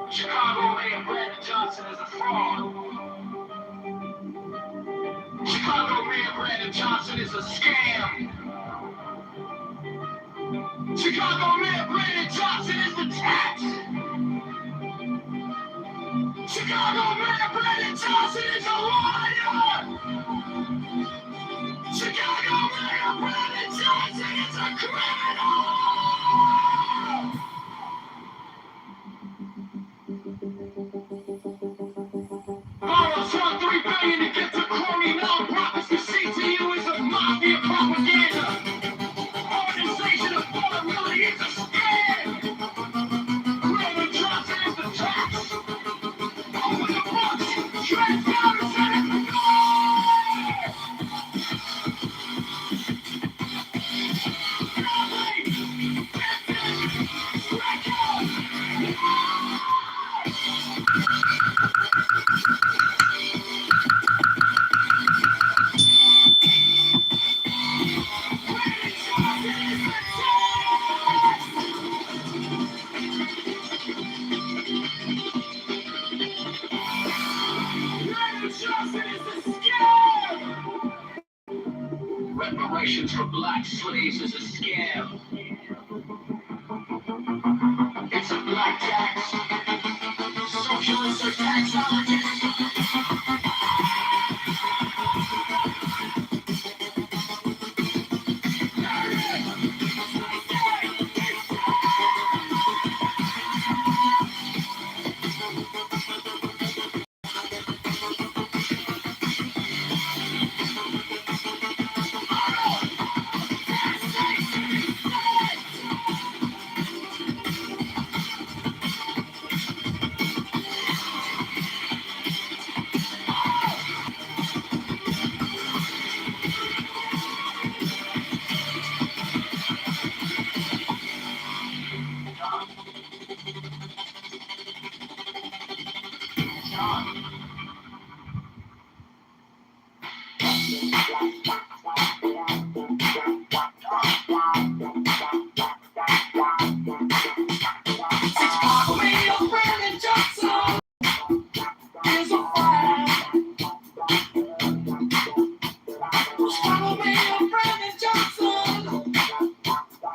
Chicago Mayor Brandon Johnson is a fraud. Chicago Mayor Brandon Johnson is a scam. Chicago Mayor Brandon Johnson is the tax. Chicago Mayor Brandon Johnson is a liar. Chicago Mayor Brandon Johnson is a criminal. Borrow $3 billion to get to crony nonprofits. The CTU is a mafia propaganda organization. Of vulnerability is a scam. Brandon Johnson is the tax. Open the books. Transparency is the goal. Reparations for black slaves is a scam. It's a black tax. Socialists are taxologists. Chicago Mayor Brandon Johnson is a fire. Chicago Mayor Brandon Johnson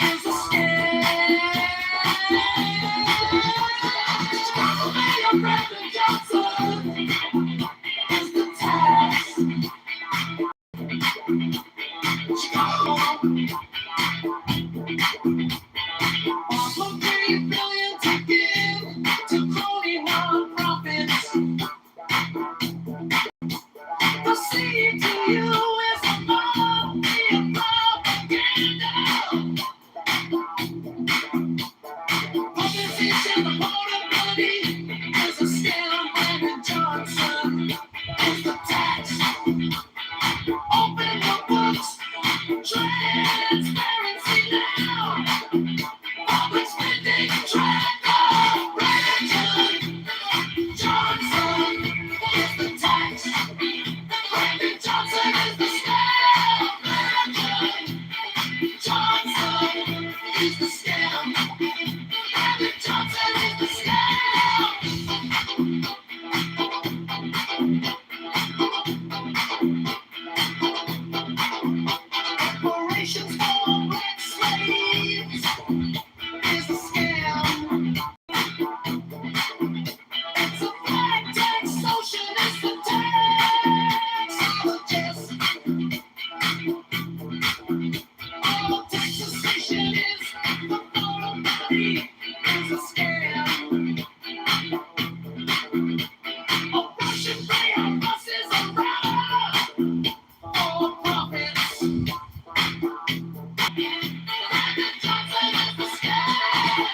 is a scam. Chicago Mayor Brandon Johnson is the tax. Chicago. Also $3 billion to give to crony nonprofits. The CTU is a mafia propaganda. Opposition affordability is a scam. Brandon Johnson is the tax. Open your books. Transparency now. Public spending tracker. Brandon Johnson is the tax. Brandon Johnson is the scam. Brandon Johnson is the scam. Brandon Johnson is the scam. Reparations for black slaves is a scam. It's a black tax socialist taxologist. All taxation is affordability is a scam. Abortion prayer buses around for profits. Brandon Johnson is the scam.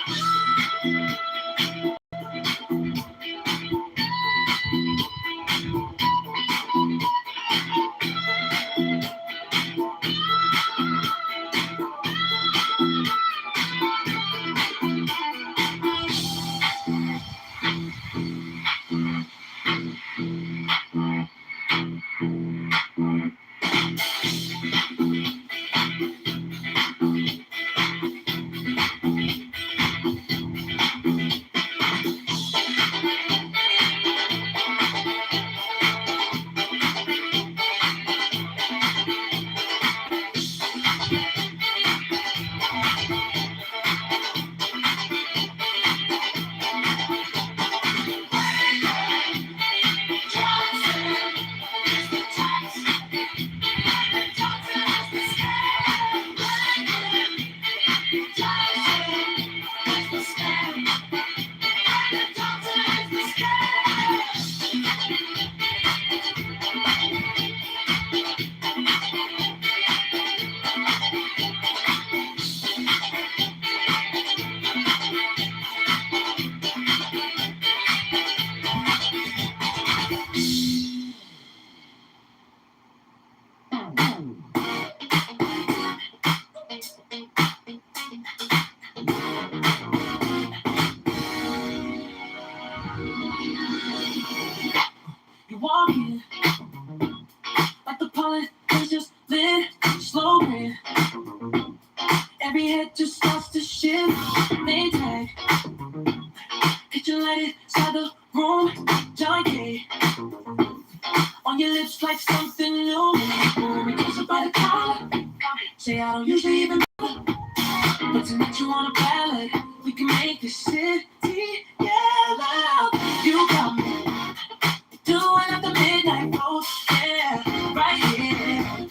You walk in like the pollen is just lit, slow breathe. Every head just starts to shift. Name tag, kitchen light inside the room, junkie. On your lips like something new. When we close up by the collar, say I don't usually even bother, but tonight you on a ballad. We can make this city yellow. You got me doing up the midnight road, yeah, right here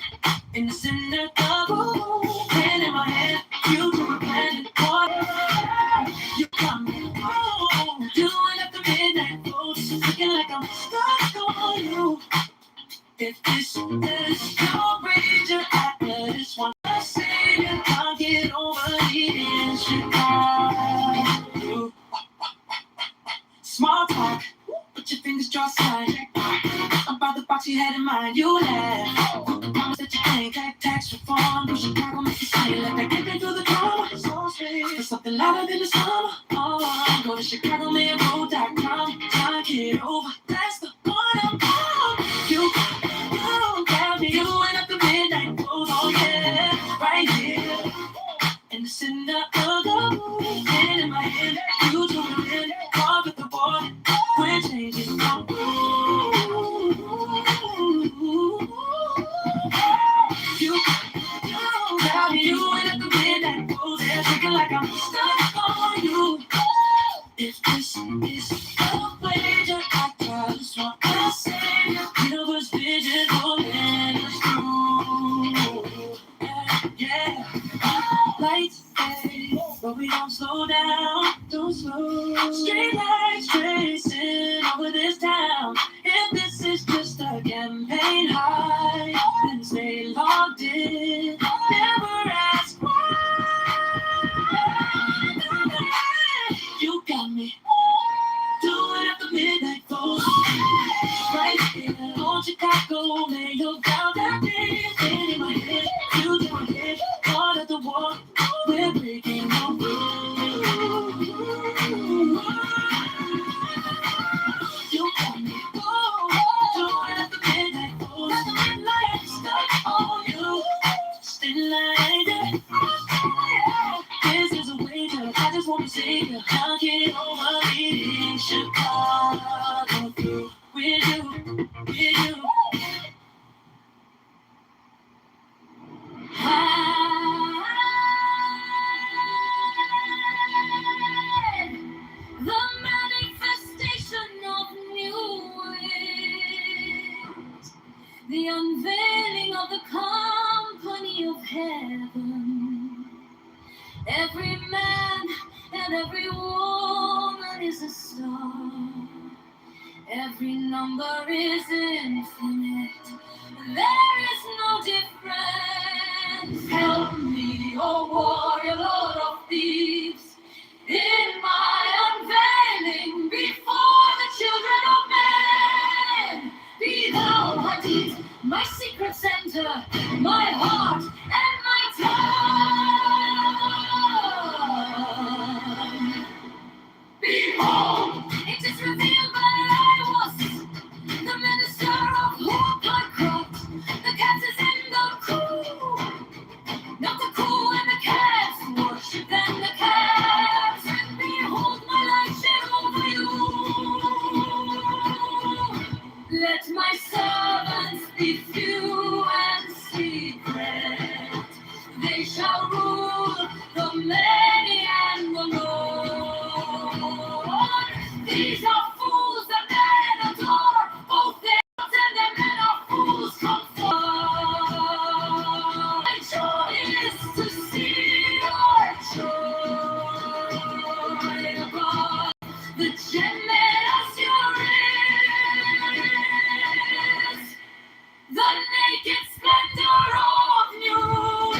in the center of the room. Pen in my hand, you do a planet water. You got me doing up the midnight road, looking like I'm stuck on you. If this is your rage, your act, but it's one I say you can't get over leaving Chicago. Small talk, put your fingers cross-eyed. About the box you had in mind, you had promise that you can't take tax reform. Do Chicago make you say like I can't do the drama. So sweet, for something louder than the summer. Oh, go to ChicagoManRoad.com. Time Kitover, that's the one I'm on. You got me doing up the midnight road, oh yeah, right here in the center of the room. in my hand, you to win, walk with the war, we're changing now. You got me, you ain't at the midnight rose, thinking like I'm stuck on you. If this is a wager, I just want to say your Kitover's vision going through. Yeah, lights fade, but we don't slow down, don't slow. Straight lights tracing over this town. If this is just a campaign high, then stay logged in. Never ask why. You got me doing at the midnight flow. Right here on Chicago, lay your down that day. In my head, you do it. Part of the war, we're breaking the rules. You got me doing at the midnight flow. Like stuck on you, still like that. This is a wager, I just want to see you. Can't get over leading Chicago through with you, with you. The manifestation of new ways, the unveiling of the company of heaven. Every man and every woman is a star. Every number is infinite. There is no difference. Help me, oh warrior, Lord of thieves, in my unveiling before the children of men. Be thou my deed, my secret center, my heart and my tongue. Behold, it is revealed that I was the minister of hope I cropped. The cat is in the cool, not the cool and the cats. Worship them, the cats. Behold, my light shed over you. Let my servants be few and secret. They shall rule the many and the Lord. These are fools that men adore. Both their gods and their men are fools come forth. My joy is to see your joy above the generous, the naked splendor of new.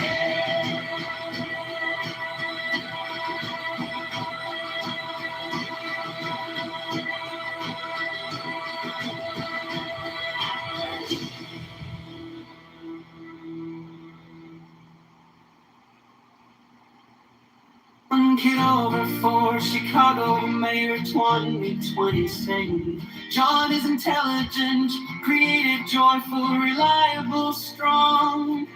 Kitover for Chicago Mayor 2020 saying John is intelligent, creative, joyful, reliable, strong,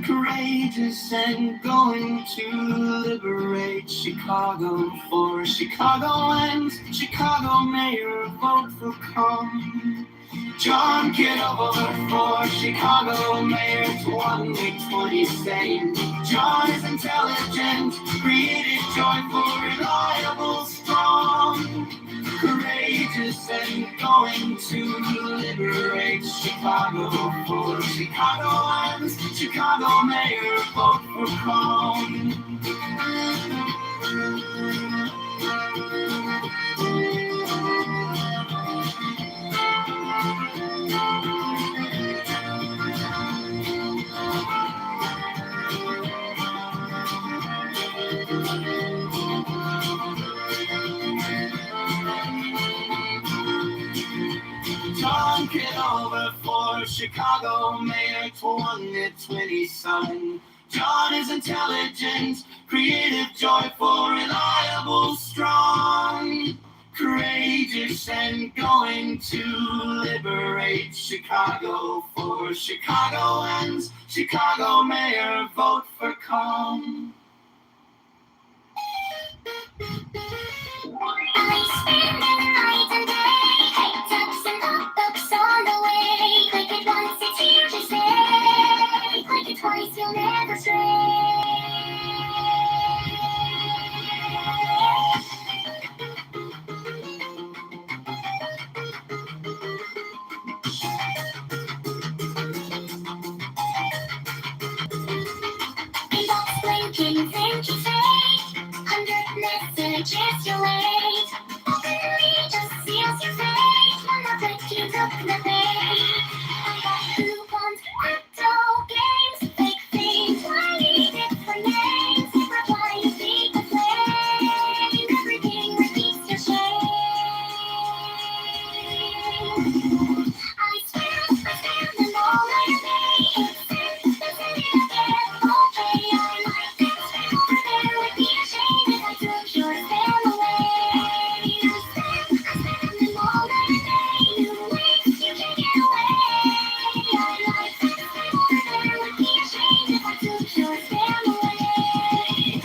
courageous, and going to liberate Chicago for Chicagoans. Chicago Mayor, vote for come. John Kitover for Chicago Mayor 2020 saying John is intelligent, creative, joyful, reliable, strong, courageous, and going to liberate Chicago for Chicagoans. Chicago Mayor, vote for come. John Kitover for Chicago Mayor 2020 son. John is intelligent, creative, joyful, reliable, strong, courageous, and going to liberate Chicago for Chicagoans. Chicago Mayor, vote for come. Messages you're late. Literally just seals your fate. When the break you took the bait. I got coupons, crypto games, fake things, tiny different names. Reply you speak the flame. Everything repeats your shame. I stand and all I say is sin. This is it again. Okay, I like that. Stand over there with me ashamed if I took your stand away. I stand and all I say. New ways you can get away. I like that. Stand over there with me ashamed if I took your stand away.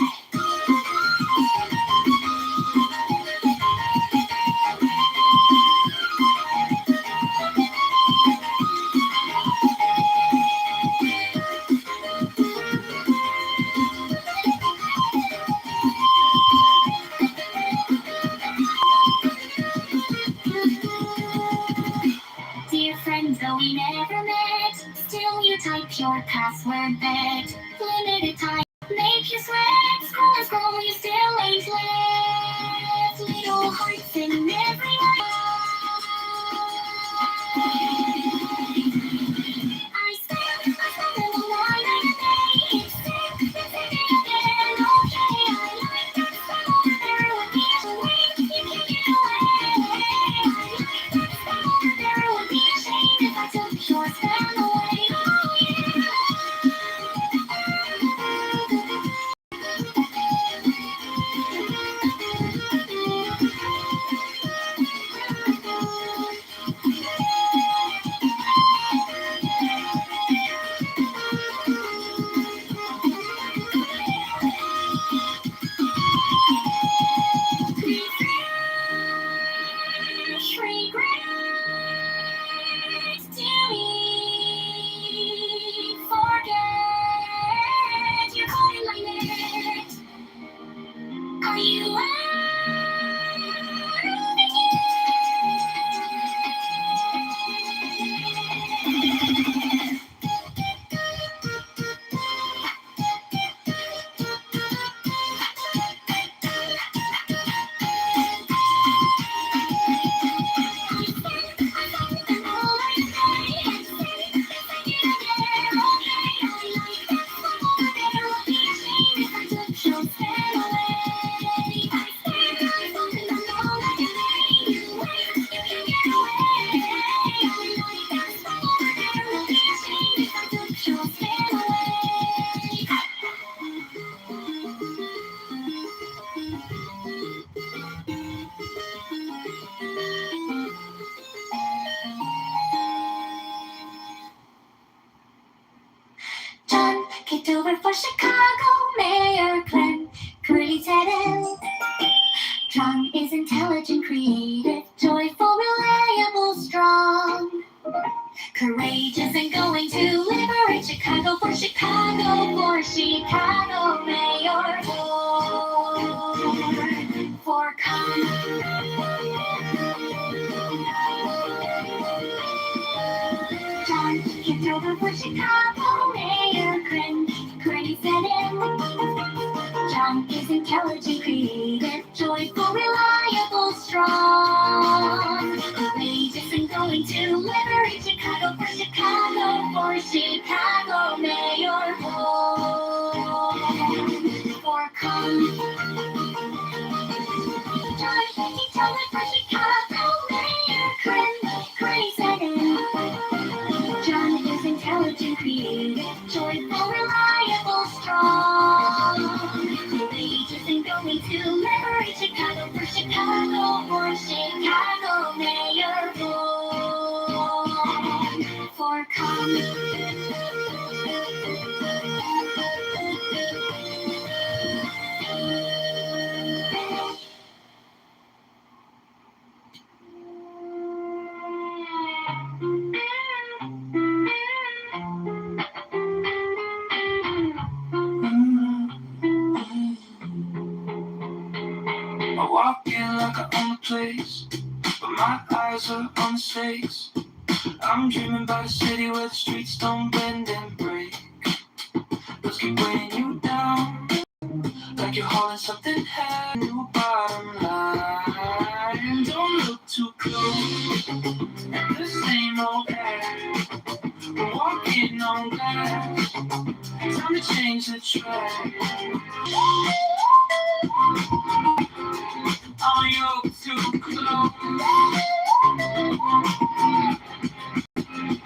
Dear friends, though we never met, still you type your password bet. Limited time, make you sweat. Scroll and scroll, you still ain't left. Little hearts in every I stand in the line and day. It's it again. Okay, I like that. Stand over there with me ashamed. You can't get away. I like that. Stand over there with me ashamed if I took your stand away. Oh yeah. Are you John Kitover for Chicago Mayor Glenn Curly said it. John is intelligent, creative, joyful, reliable, strong, courageous, and going to liberate Chicago for Chicago Mayor. For John Kitover for Chicago Mayor Glenn said it. John is intelligent, creative, joyful, reliable, strong, courageous, and going to liberate Chicago for Chicago Mayor. For John Kitover for Chicago Mayor Glenn said it. John is intelligent, creative, joyful, reliable, strong, courageous, and going to liberate Chicago for Chicago Mayor. For I walk in like I own the place, but my eyes are on the stakes. I'm dreaming about a city where the streets don't bend and break. Let's keep weighing you down like like you're hauling something heavy. New bottom line. Don't look too close at the same old act. We're walking on glass. Time to change the track. Are you too close?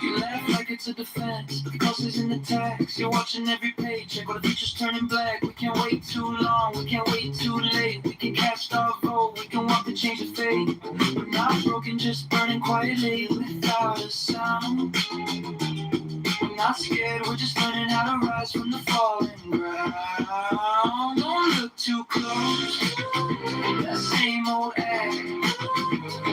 You laugh like it's a defense, but the cost is in the tax. You're watching every paycheck while the future's turning black. We can't wait too long, we can't wait too late. We can cast our vote, we can walk to change the fate. We're not broken, just burning quietly without a sound. We're not scared, we're just learning how to rise from the falling ground. Don't look too close, that same old act.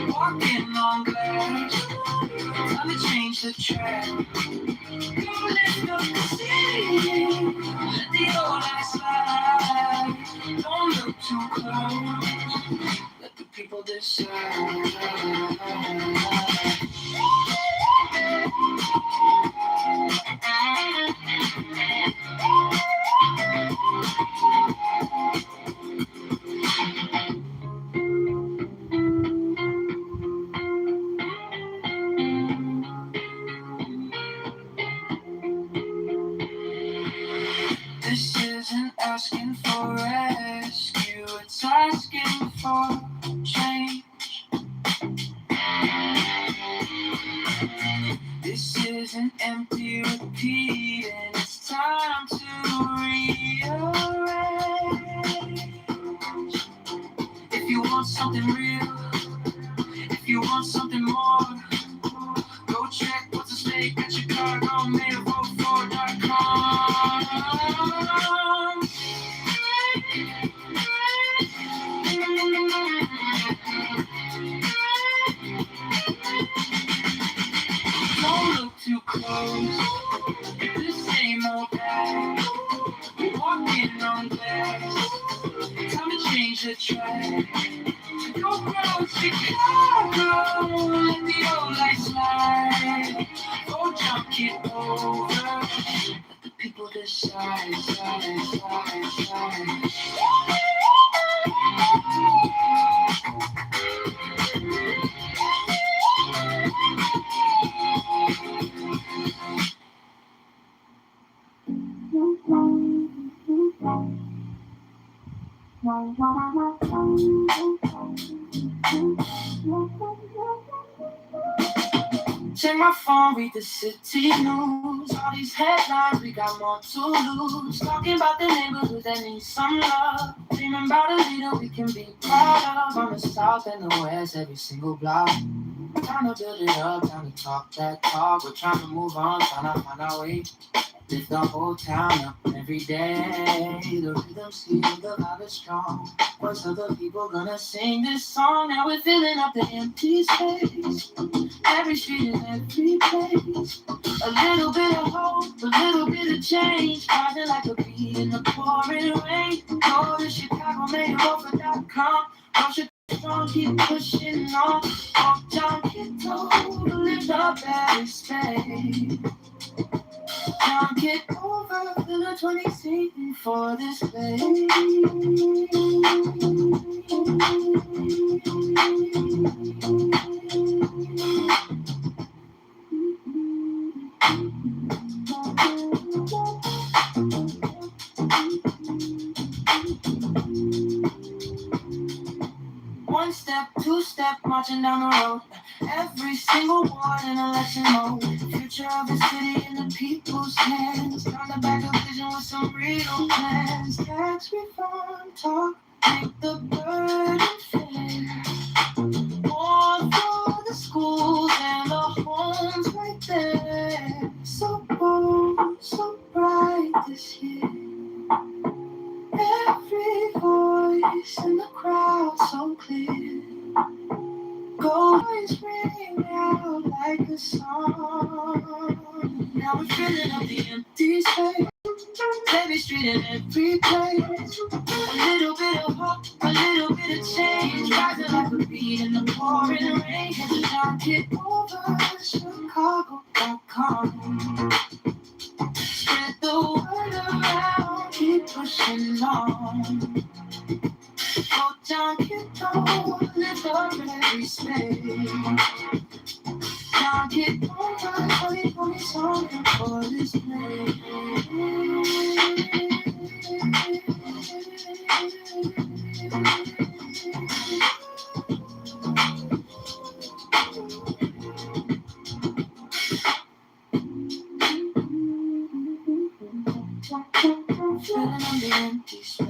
Walking on glass, time to change the track. Go lift up the city, let the old light slide. Don't look too close, let the people decide. This isn't asking for rescue, it's asking for change. This isn't empty repeating, it's time to rearrange. If you want something real, if you want something more, go check what's at stake at Chicago, mayorvote4.com. Don't look too close, the same old path. Walking on glass, time to change the track. Go grow Chicago, let the old light slide. Go jump Kitover, let the people decide, decide. Check my phone, read the city news. All these headlines, we got more to lose. Talking about the neighborhoods that need some love. Dreaming about a leader we can be proud of. On the south and the west, every single block. Time to build it up, time to talk that talk. We're trying to move on, trying to find our way. Lift the whole town up every day. The rhythm's here, the vibe is strong. Voice of the people gonna sing this song. Now we're filling up the empty space. Every street and every place. A little bit of hope, a little bit of change. Rising like a bee in the pouring rain. Go to Chicago, mayorvote4.com. Rush it strong, keep pushing on. Walk down Kitover, lift up every space. Can't get over the 20 season for this place. One step, two step, marching down the road. Every single ward in election mode. The future of the city in the people's hands. Time to back a vision with some real plans. Tax reform talk, make the burden fair. More for the schools and the homes right there. So bold, so bright this year. Every voice in the crowd so clear. Voice ring out like a song. Now we're filling up the empty space. Every street and every place. A little bit of hope, a little bit of change. Rising like a beat in the pouring rain. Get the down, get over Chicago.com. Spread the word around, keep pushing on. John Kitover lives up in every space. John Kitover, 2020 something for this place. Filling on the empty space.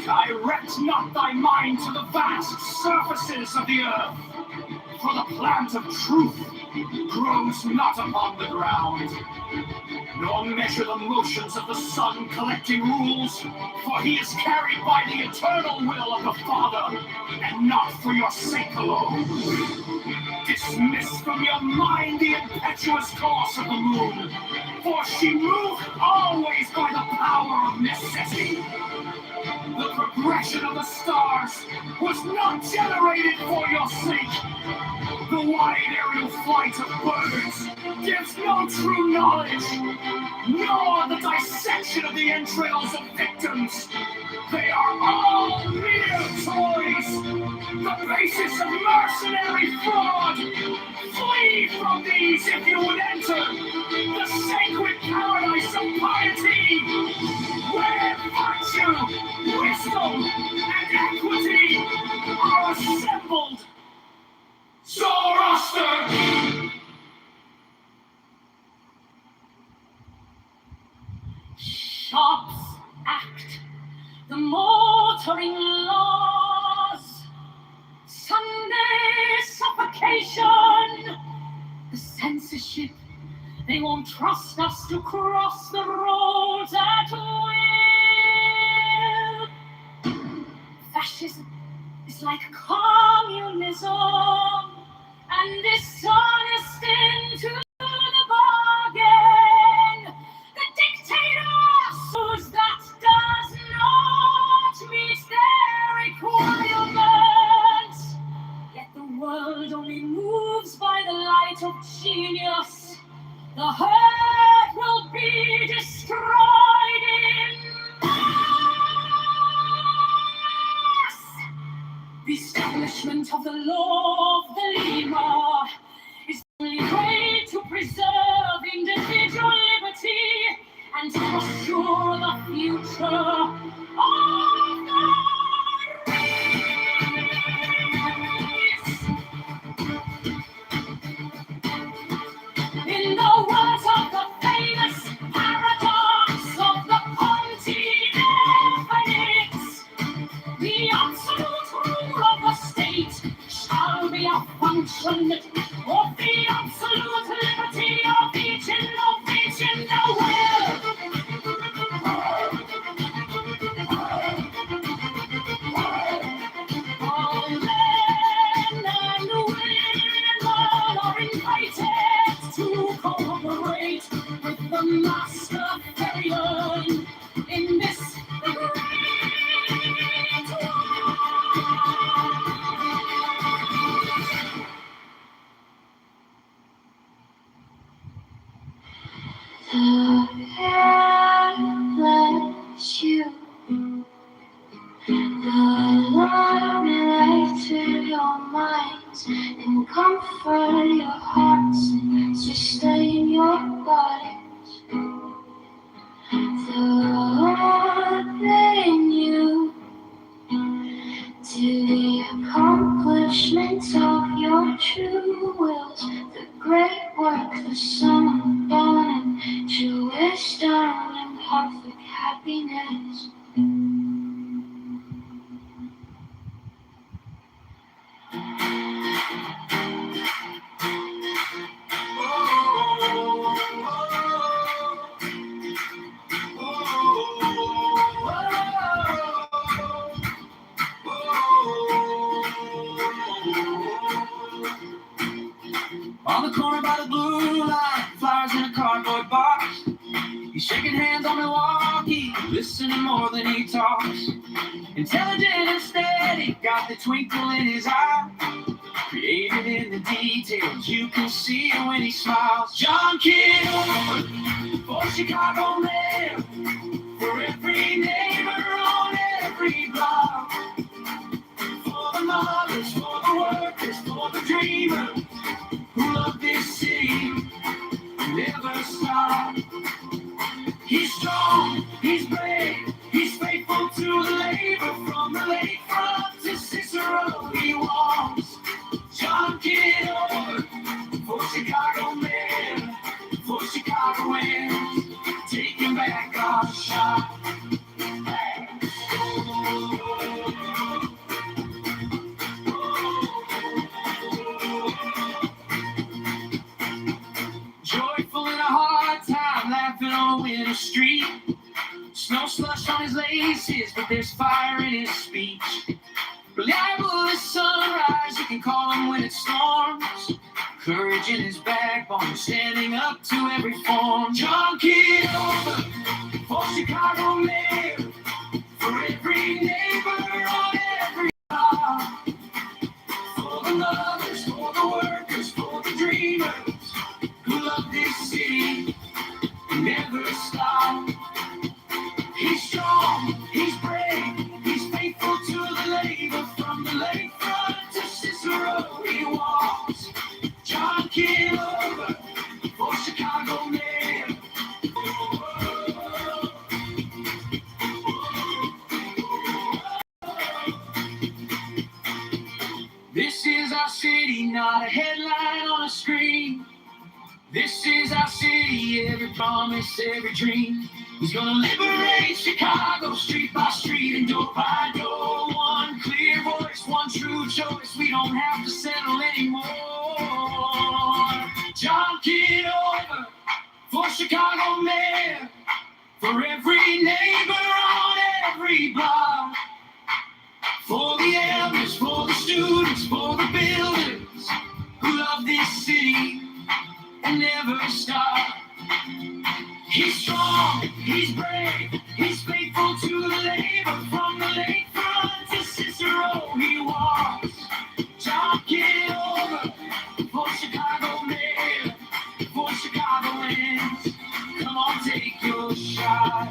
Direct not thy mind to the vast surfaces of the earth, for the plant of truth grows not upon the ground. Nor measure the motions of the sun collecting rules, for he is carried by the eternal will of the Father, and not for your sake alone. Dismiss from your mind the impetuous course of the moon, for she moved always by the power of necessity. The progression of the stars was not generated for your sake. The wide aerial flight of birds gives no true knowledge, nor the dissection of the entrails of victims. They are all mere toys, the basis of mercenary fraud. Flee from these if you would enter the sacred paradise of piety, where virtue, wisdom, and equity are assembled. Zoroaster! Shops act the motoring laws. Sunday suffocation. The censorship, they won't trust us to cross the roads at will. Fascism is like communism, and dishonest into the bargain. The dictator sues that does not meet their requirements. Yet the world only moves by the light of genius. The herd will be destroyed in mass. The establishment of the law of the lemur is the only way to preserve individual liberty and to assure the future of the race. In the words of the famous paradox of the Phoenix, the absolute rule of the state shall be a function of the absolute liberty of each innovation in the world. more than he talks. Intelligent and steady, got the twinkle in his eye. Created in the details, you can see it when he smiles. John Kitover, for Chicago man, for every neighbor on every block. For the mothers, for the workers, for the dreamers who love this city, never stop. He's strong, he's brave, he's faithful to the labor. From the lakefront to Cicero he walks. John Kitover, for Chicago men, for Chicagoans, taking back our shot. Hey. Joyful in a hard time, laughing on a winter street. Snow slush on his laces, but there's fire in his speech. Reliable as sunrise, you can call him when it storms. Courage in his backbone, standing up to every form. John Kitover, for Chicago man, for every neighbor on every block. For the lovers, for the workers, for the dreamers who love this city and never stop. He's strong, he's brave, he's faithful to the labor. From the lakefront to Cicero he walks. John Kitover, for Chicago man. This is our city, not a headline on a screen. This is our city, every promise, every dream. He's gonna liberate Chicago, street by street and door by door. One clear voice, one true choice. We don't have to settle anymore. John Kitover, for Chicago man, for every neighbor on every block. For the elders, for the students, for the builders who love this city and never stop. He's strong, he's brave, he's faithful to the labor. From the lakefront to Cicero he walks. John Kitover, for Chicago man, for Chicagoans. Come on, take your shot.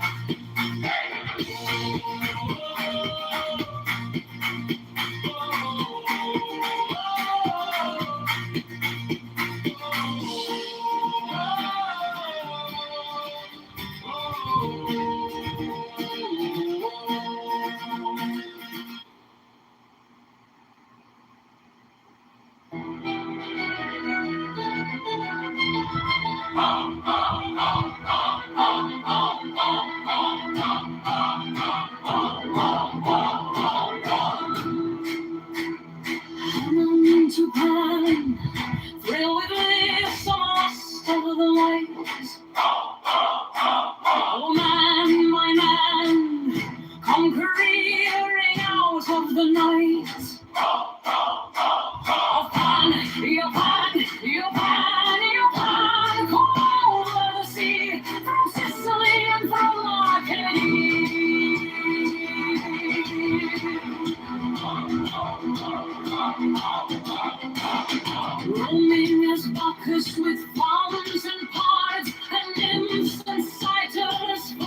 Roaming as buckets with fawns and pards and nymphs and satyrs for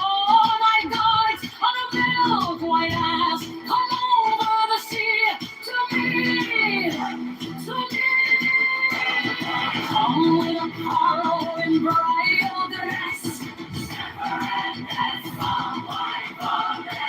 my guides on a milk white ass. Come over the sea to me, to me. Come with a sorrow in bridal dress, separate as from my body.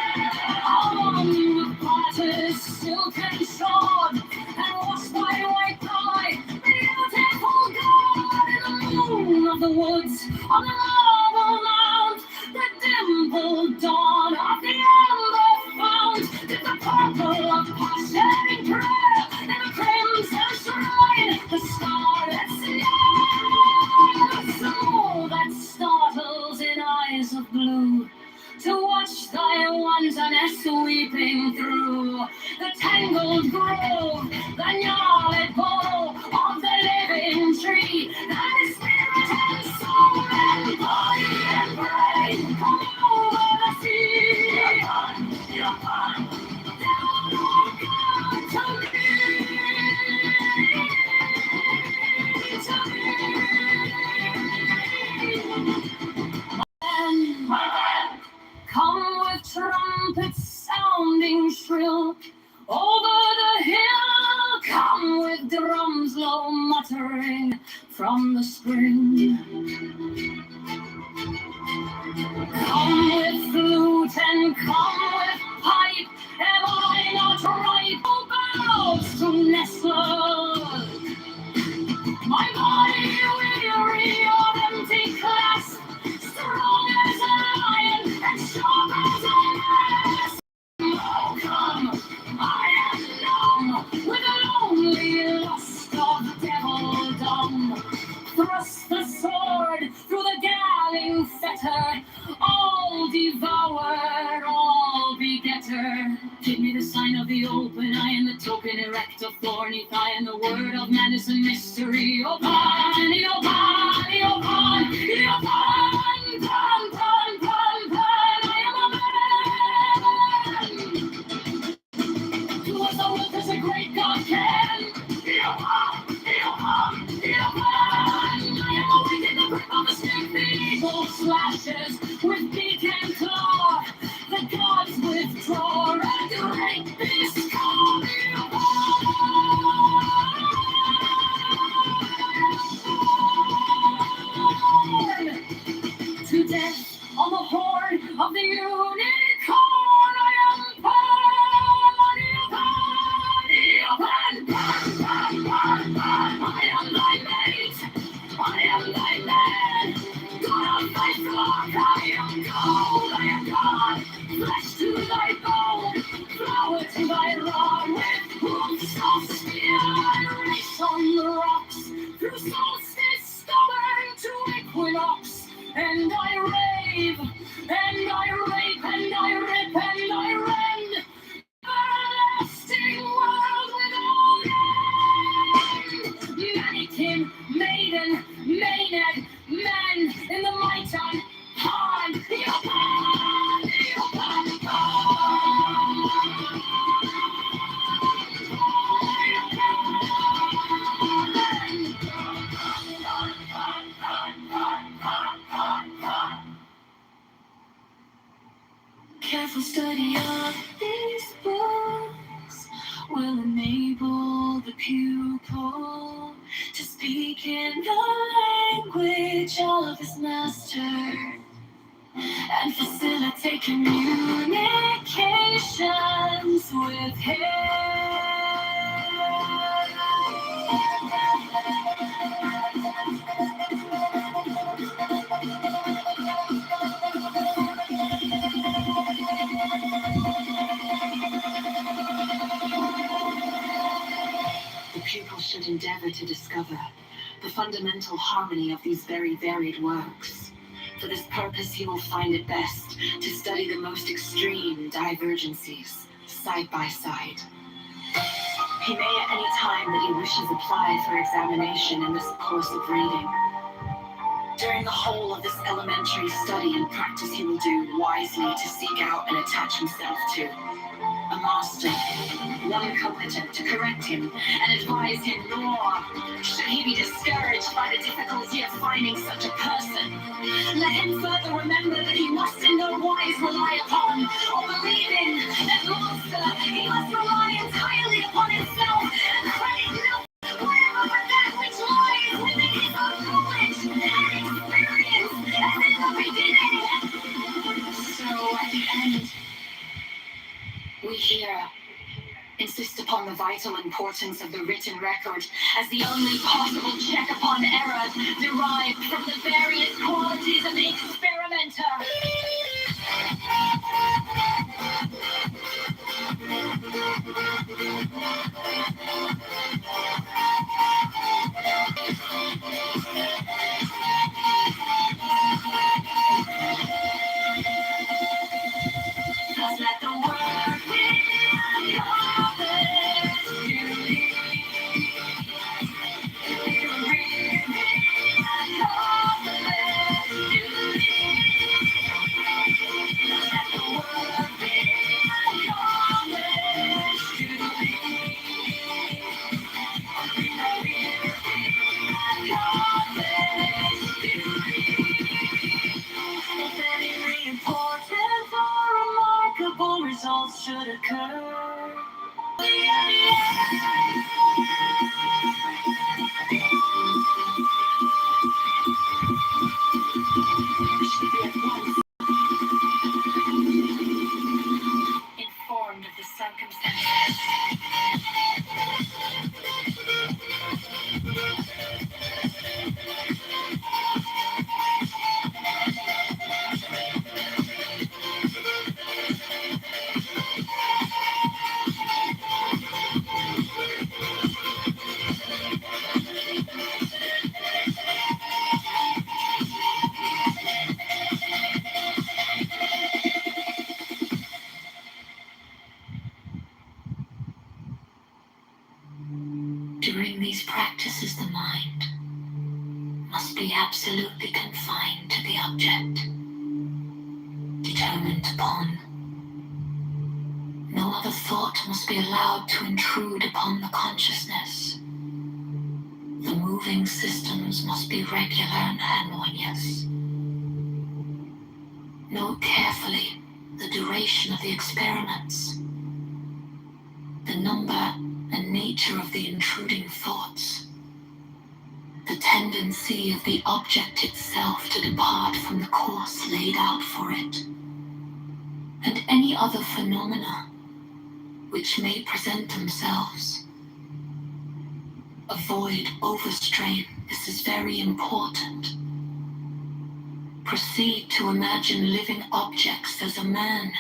On with garters, silk and sword, and washed by white dye. Beautiful God in the moon of the woods, on the marble mount, the dimpled dawn of the amber fount, did the purple of passion in prayer, in the crimson shrine, the star that sings, the soul that startles in eyes of blue, to watch thy wantonness weeping through the tangled grove, the gnarled bough of the living tree, that is spirit and soul and body and brain, come over the sea. trumpets sounding shrill. Over the hill, come with drums low muttering from the spring. Come with flute and come with pipe, am I not right? Who bows to nestle? My body weary of empty clasp, strong as a lion and sharp as a mask. Oh, come, I am numb with the lonely lust of devildom. Thrust the sword through the galling fetter, all devoured, all begetter. Give me the sign of the open eye and the token erect of thorny thigh, and the word of man is a mystery. Open, open, open, open, pan, pan, pan, pan, I am a man. Do as the wolf as a great God can. I am awake in the grip of a snake. The eagle slashes with beak and claw. The gods withdraw, and great beasts call me upon. To death on the horn of the unicorn, I am I am thy mate, I am thy man. God of thy flock, I am gold, I am God. Flesh to thy bone, flower to thy rod. With hoofs of steel, I race on the rocks. Through solstice stubborn to equinox. And I rave, and I rape, and I rip, and I rend. Everlasting world with all end. Mannequin, maiden, maenad, man in the might on Han, careful study of these books will enable the pupil to speak in the language of his master and facilitate communications with him. The pupil should endeavor to discover the fundamental harmony of these very varied works. For this purpose, he will find it best to study the most extreme divergencies side by side. He may at any time that he wishes apply for examination in this course of reading. During the whole of this elementary study and practice, he will do wisely to seek out and attach himself to a master, one competent to correct him and advise him nor should he be discouraged by the difficulty of finding such a person. Let him further remember that he must in no wise rely upon or believe in that master. He must rely entirely upon himself and credit no whatever but that which lies within his own knowledge and experience as in the beginning. So at the end, we here insist upon the vital importance of the written record as the only possible check upon error derived from the various qualities of the experimenter. Just let the word be accomplished. If any important or remarkable results should occur. Informed of the circumstances. During these practices, the mind must be absolutely confined to the object, determined upon. No other thought must be allowed to intrude upon the consciousness. The moving systems must be regular and harmonious. Note carefully the duration of the experiments, the number and nature of the intruding thoughts, the tendency of the object itself to depart from the course laid out for it, and any other phenomena which may present themselves. Avoid overstrain. This is very important. Proceed to imagine living objects as a man,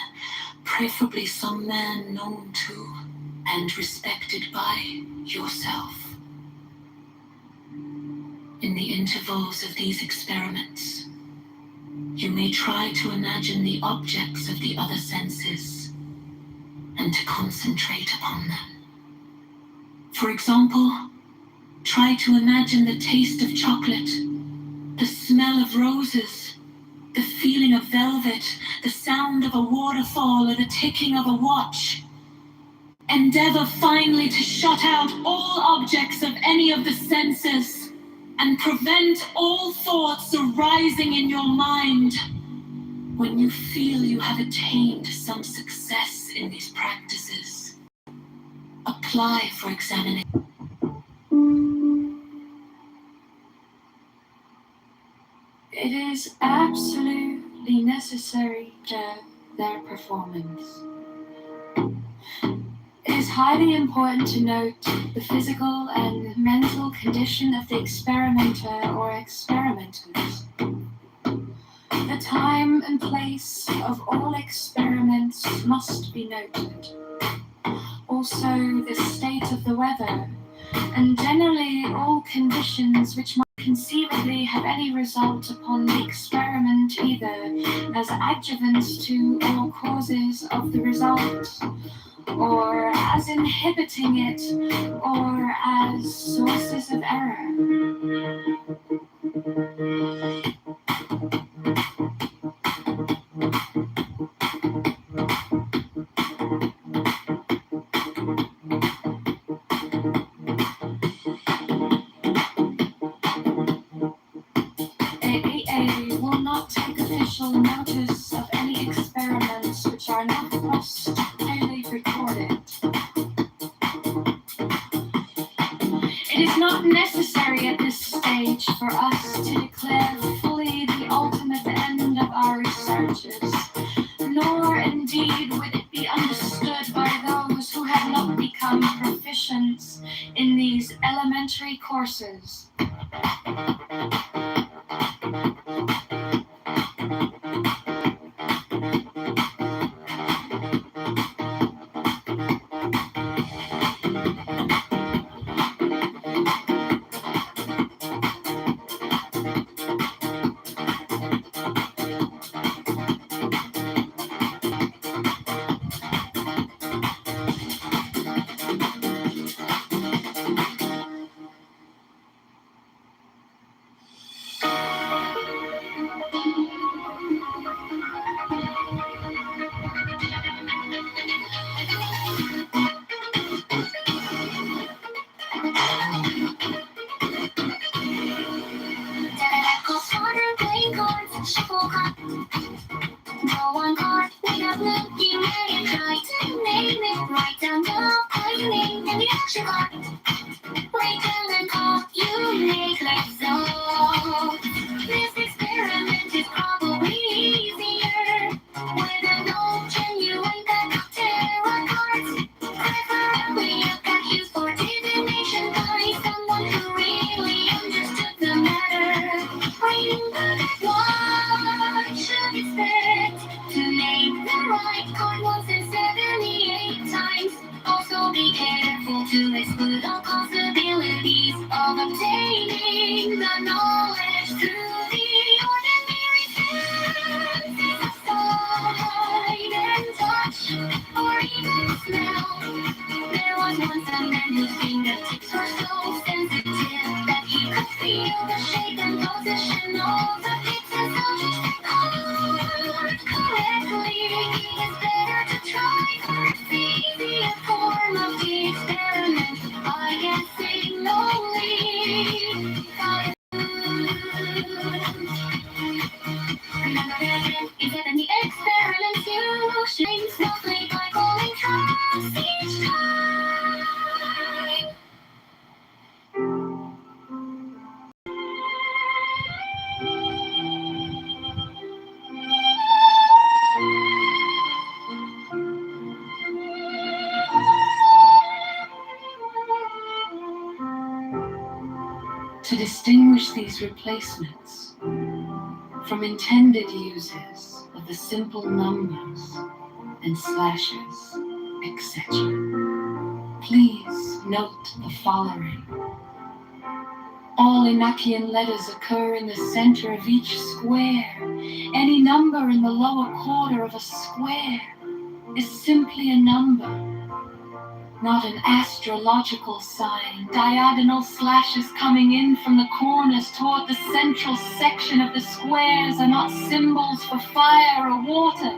preferably some man known to and respected by yourself. In the intervals of these experiments, you may try to imagine the objects of the other senses and to concentrate upon them. For example, try to imagine the taste of chocolate, the smell of roses, the feeling of velvet, the sound of a waterfall, or the ticking of a watch. Endeavor finally to shut out all objects of any of the senses and prevent all thoughts arising in your mind. When you feel you have attained some success in these practices, apply for examination. It is absolutely necessary to their performance. It is highly important to note the physical and mental condition of the experimenter or experimenters. The time and place of all experiments must be noted. Also, the state of the weather, and generally all conditions which might conceivably have any result upon the experiment, either as adjuvants to or causes of the result, or as inhibiting it, or as sources of error. AEA will not take official notice of any experiments which are not clearly recorded. It is not necessary at this stage for us to declare fully the ultimate end of our researches, nor indeed would it be understood by those who have not become proficient in these elementary courses. try to name it. Write down your name and the action part. Wait till the call you make. Let's go. This experiment is probably easier with an old genuine tarot cards. Preferably a pack used for divination by someone who really understood the matter. Remember what should expect to name the right card once and 78 times. Also be careful to exclude all possibilities of obtaining the knowledge through the ordinary senses of sight and touch, or even smell. There was once a man whose fingertips were so sensitive that he could feel the shape and position of the pixels of each card correctly. It's better to try for the easier form of the experiment. I can't say no lead. Remember that instead of the experiments you should softly by calling trust each time. To distinguish these replacements from intended uses of the simple numbers and slashes, etc., please note the following. All Inakian letters occur in the center of each square. Any number in the lower quarter of a square is simply a number, not an astrological sign. Diagonal slashes coming in from the corners toward the central section of the squares are not symbols for fire or water,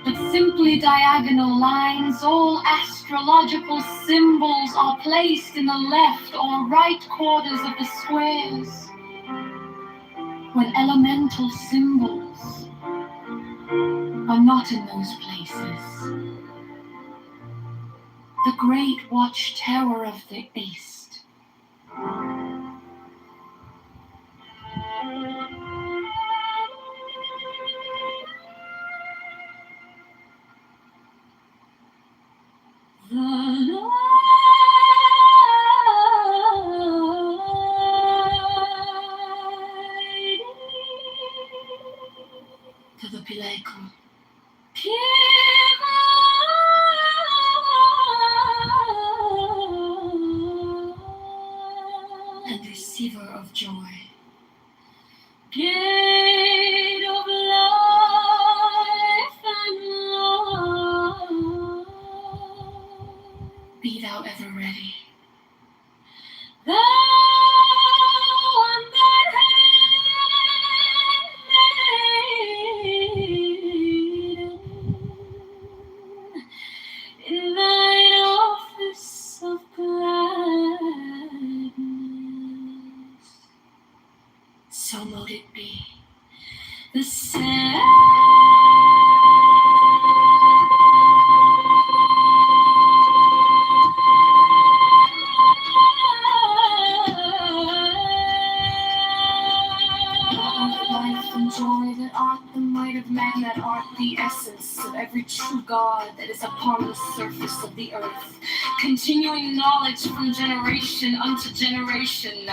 but simply diagonal lines. All astrological symbols are placed in the left or right quarters of the squares, when elemental symbols are not in those places. The great watchtower of the East. The light to the Pileco. And receiver of joy. Gate of life and love. Be thou ever ready. Thou on that handmaiden, in thine office of gladness. So mote it be. The sound life and joy that art the might of man, that art the essence of every true God that is upon the surface of the earth, continuing knowledge from generation unto generation.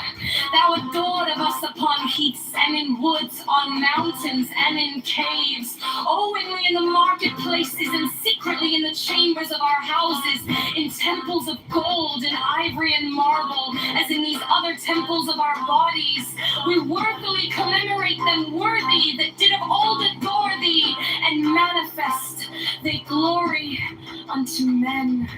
Thou adored of us upon heaths and in woods, on mountains and in caves, owingly in the marketplaces and secretly in the chambers of our houses, in temples of gold and ivory and marble, as in these other temples of our bodies. We worthily commemorate them worthy that did of old adore thee and manifest thy glory unto men.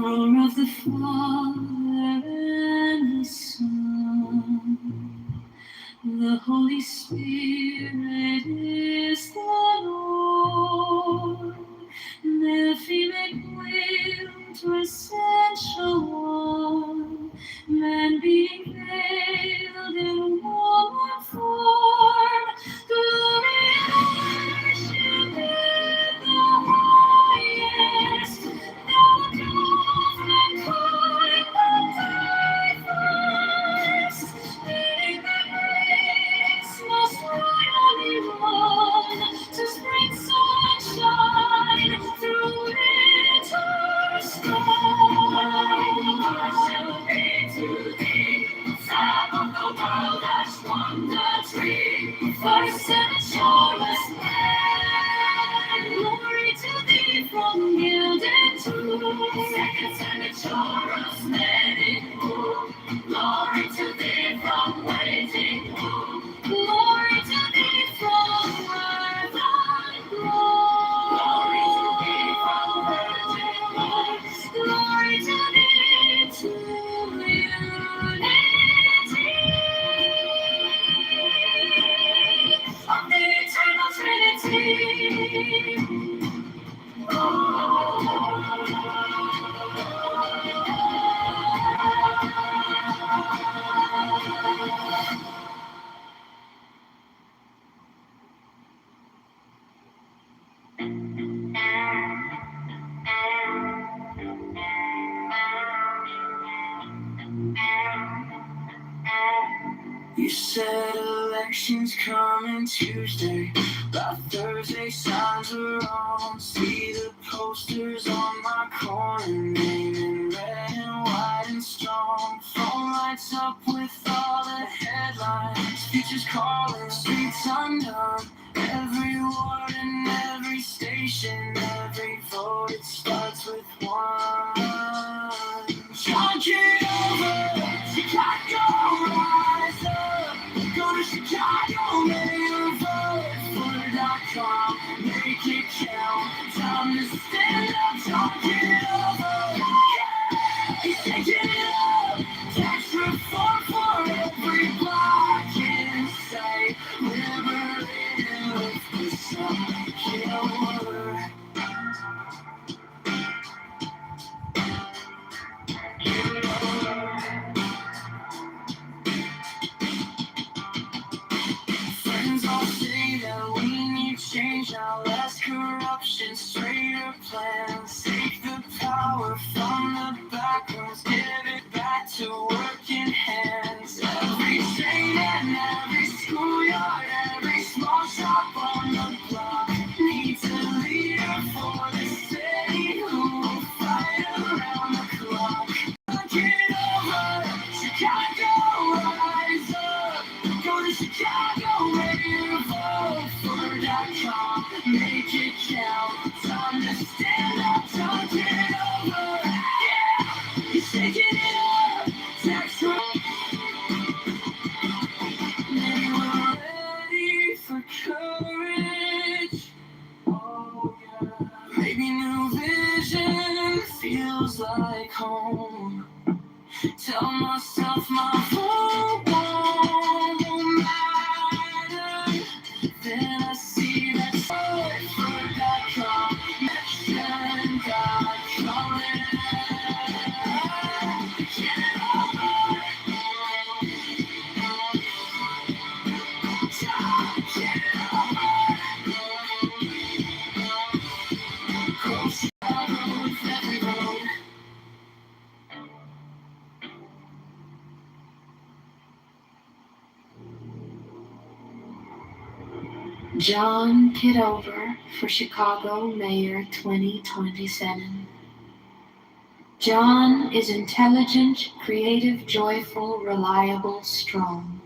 roar of the Father and the Son. The Holy Spirit is the Lord. Nephi make way to essential one. Man being veiled in woman form. Glory and worship in the highest. Now adore mankind and die first. Leading the grace most royally run to spread sunshine through winter skies. Worship be to thee, Lamb of the world as wonder tree, first and surest man. Glory to thee from gilded tomb, second and surest man in womb. Glory to thee from waiting womb. Glory to thee from earth unknown. Glory to thee from virgin born. Glory to thee to unity of the eternal Trinity. You said elections coming Tuesday. By Thursday, signs are on. See the posters on my corner, name in red and white and strong. Phone lights up with all the headlines. Futures calling, streets undone. Every ward and every station, every vote, it starts with one. John Kitover, Chicago, rise up. Go to Chicago, mayor, vote for.com. Make it count. Time to stand up, John Kitover. Yeah, he's taking it up. Tax reform for every block in sight. Liberating with the sun. Kitover. Friends all say that we need change now, less corruption, straighter plans. Take the power from the back rooms, give it back to working hands. Every train and every schoolyard, every small shop on the block needs a leader for the city who will fight around the clock. Get over, Chicago, rise up. Go to Chicago, mayor, vote for.com. Make it count. Time to stand up, talk it over. Yeah, he's shaking it up. Tax they were ready for courage. Oh yeah. Maybe new vision feels like home. Tell myself my vote won't matter. Then I see that for.com. Action got calling. Get it over. Get it over. Cross Chicago with every road. John Kitover for Chicago Mayor 2027. John is intelligent, creative, joyful, reliable, strong,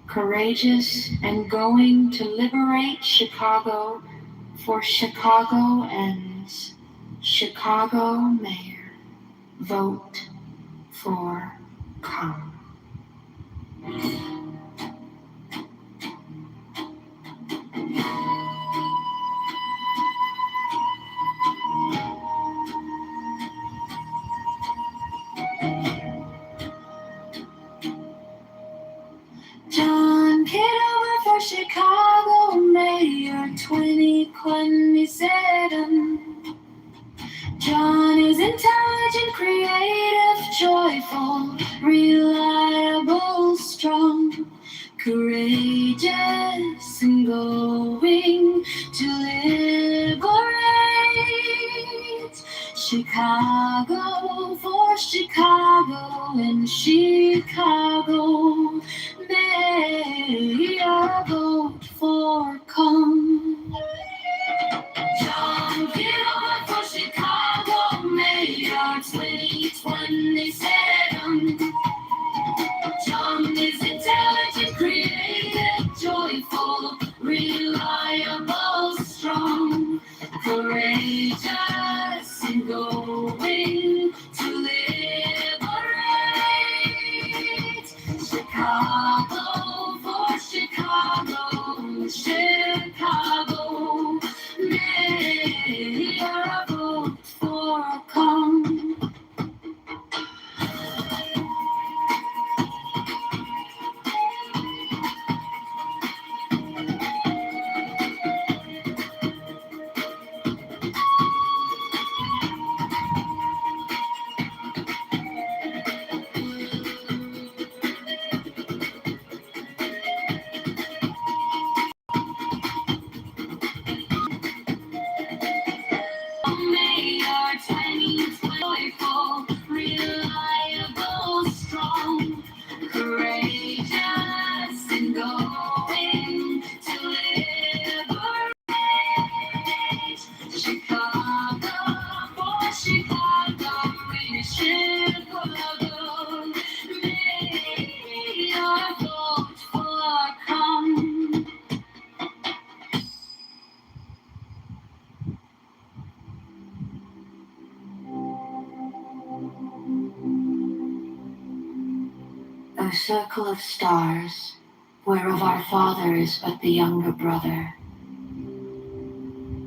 courageous, and going to liberate Chicago for Chicago ends. Chicago Mayor. Vote for come. creative, joyful, reliable, strong, courageous, and going to liberate Chicago for Chicago and Chicago. May our vote for come. John Kitover for Chicago, Mayor 2027. John is intelligent, creative, joyful, reliable, strong, courageous, and going to liberate Chicago for Chicago, Chicago. May our vote for come. May our Chinese joyful, reliable, strong, courageous, and going to liberate Chicago for Chicago in Chicago. May our vote for come. O circle of stars, whereof our Father is but the younger brother,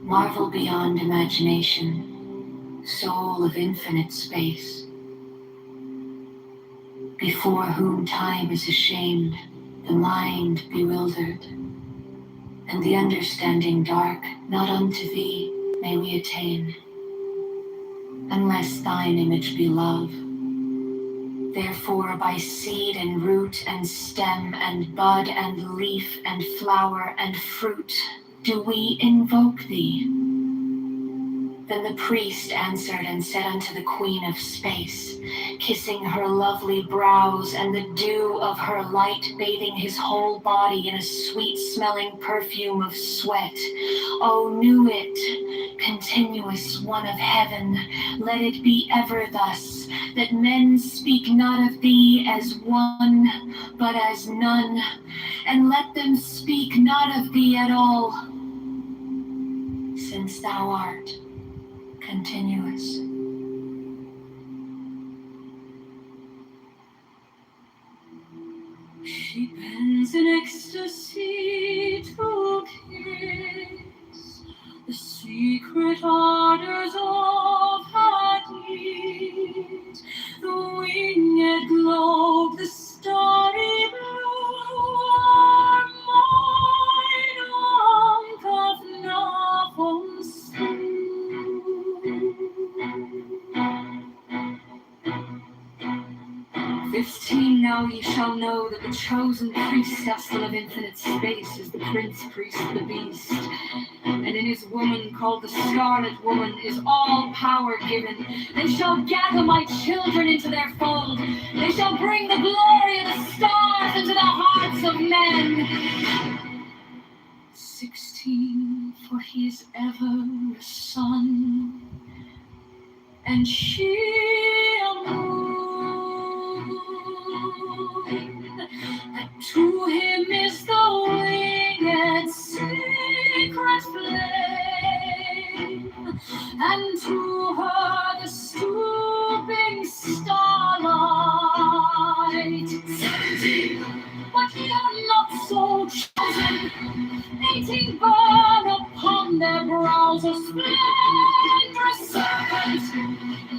marvel beyond imagination, soul of infinite space, before whom time is ashamed, the mind bewildered, and the understanding dark. Not unto thee may we attain, unless thine image be love. Therefore by seed and root and stem and bud and leaf and flower and fruit do we invoke thee. Then the priest answered and said unto the Queen of Space, kissing her lovely brows and the dew of her light bathing his whole body in a sweet-smelling perfume of sweat, O knew it, continuous one of heaven, let it be ever thus, that men speak not of thee as one, but as none, and let them speak not of thee at all, since thou art continuous. She bends in ecstasy to kiss the secret ardors of Hades, the winged globe, the starry blue, are mine of Naples. 15 now ye shall know that the chosen priestess of infinite space is the prince priest of the beast, and in his woman called the scarlet woman is all power given. They shall gather my children into their fold, they shall bring the glory of the stars into the hearts of men. 16, for he is ever a son, and she a moon, that to him is the winged secret flame, and to her the stooping starlight. 17, but ye are not so chosen. 18, burn upon their brows a splendorous serpent.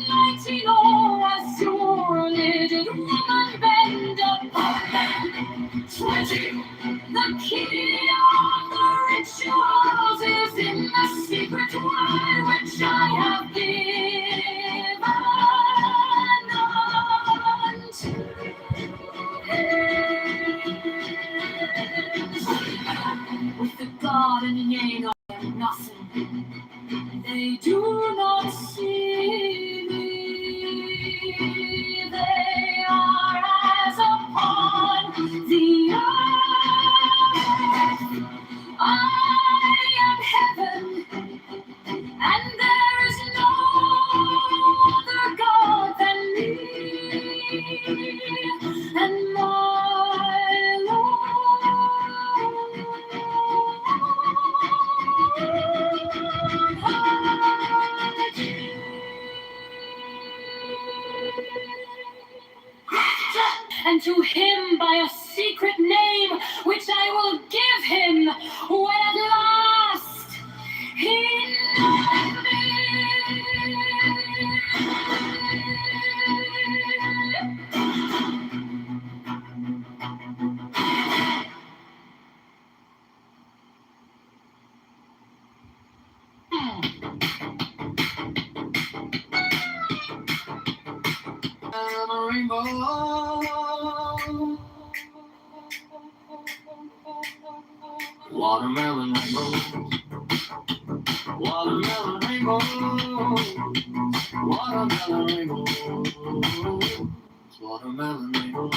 19, oh, azurely did woman bend upon them. 20, the key of the rituals is in the secret word which I have given. With the God and the yang, I am nothing. They do not see me. They are as upon the earth. I am heaven, and there is no other God than me. And my Lord. And to him by a secret name, which I will give him when at last he knows me. Watermelon rainbow, watermelon rainbow, watermelon rainbow, watermelon rainbow,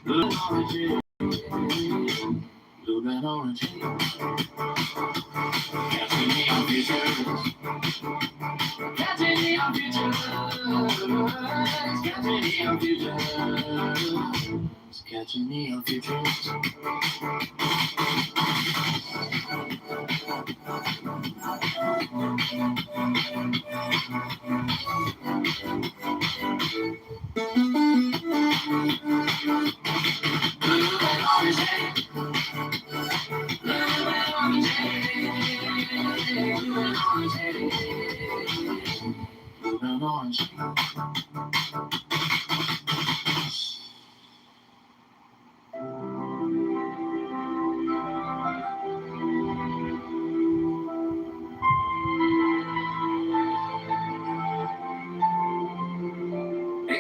blue and orange, blue and orange, catching neon visions, catching neon visions, catching neon visions, catching neon visions.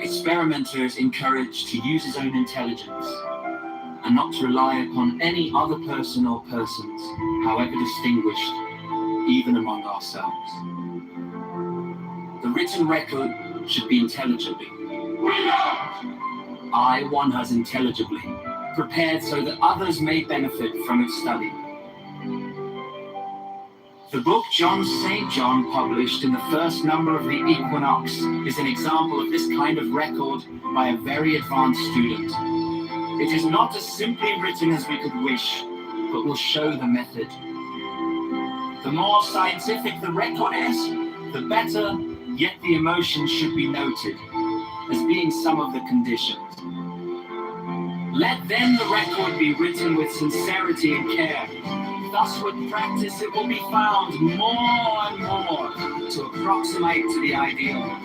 Experimentor is encouraged to use his own intelligence and not to rely upon any other person or persons, however distinguished, even among ourselves. The written record should be intelligibly. One has intelligibly prepared so that others may benefit from its study. The book John St. John published in the first number of the Equinox is an example of this kind of record by a very advanced student. It is not as simply written as we could wish, but will show the method. The more scientific the record is, the better, yet the emotions should be noted as being some of the conditions. Let then the record be written with sincerity and care. Thus with practice it will be found more and more to approximate to the ideal.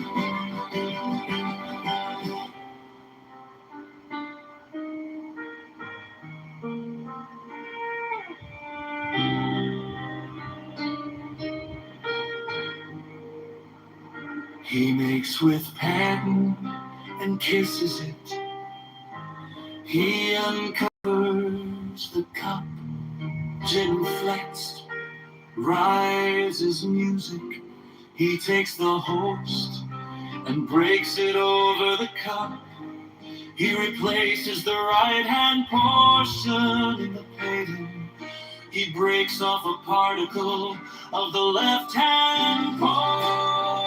He makes with pen and kisses it. He uncovers the cup, genuflects, rises music. He takes the host and breaks it over the cup. He replaces the right-hand portion in the painting. He breaks off a particle of the left-hand portion.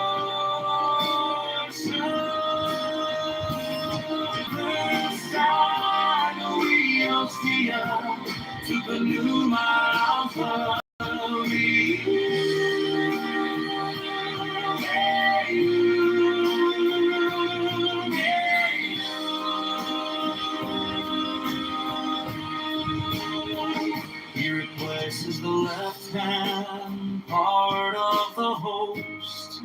To the new Alpha. He replaces the left-hand part of the host.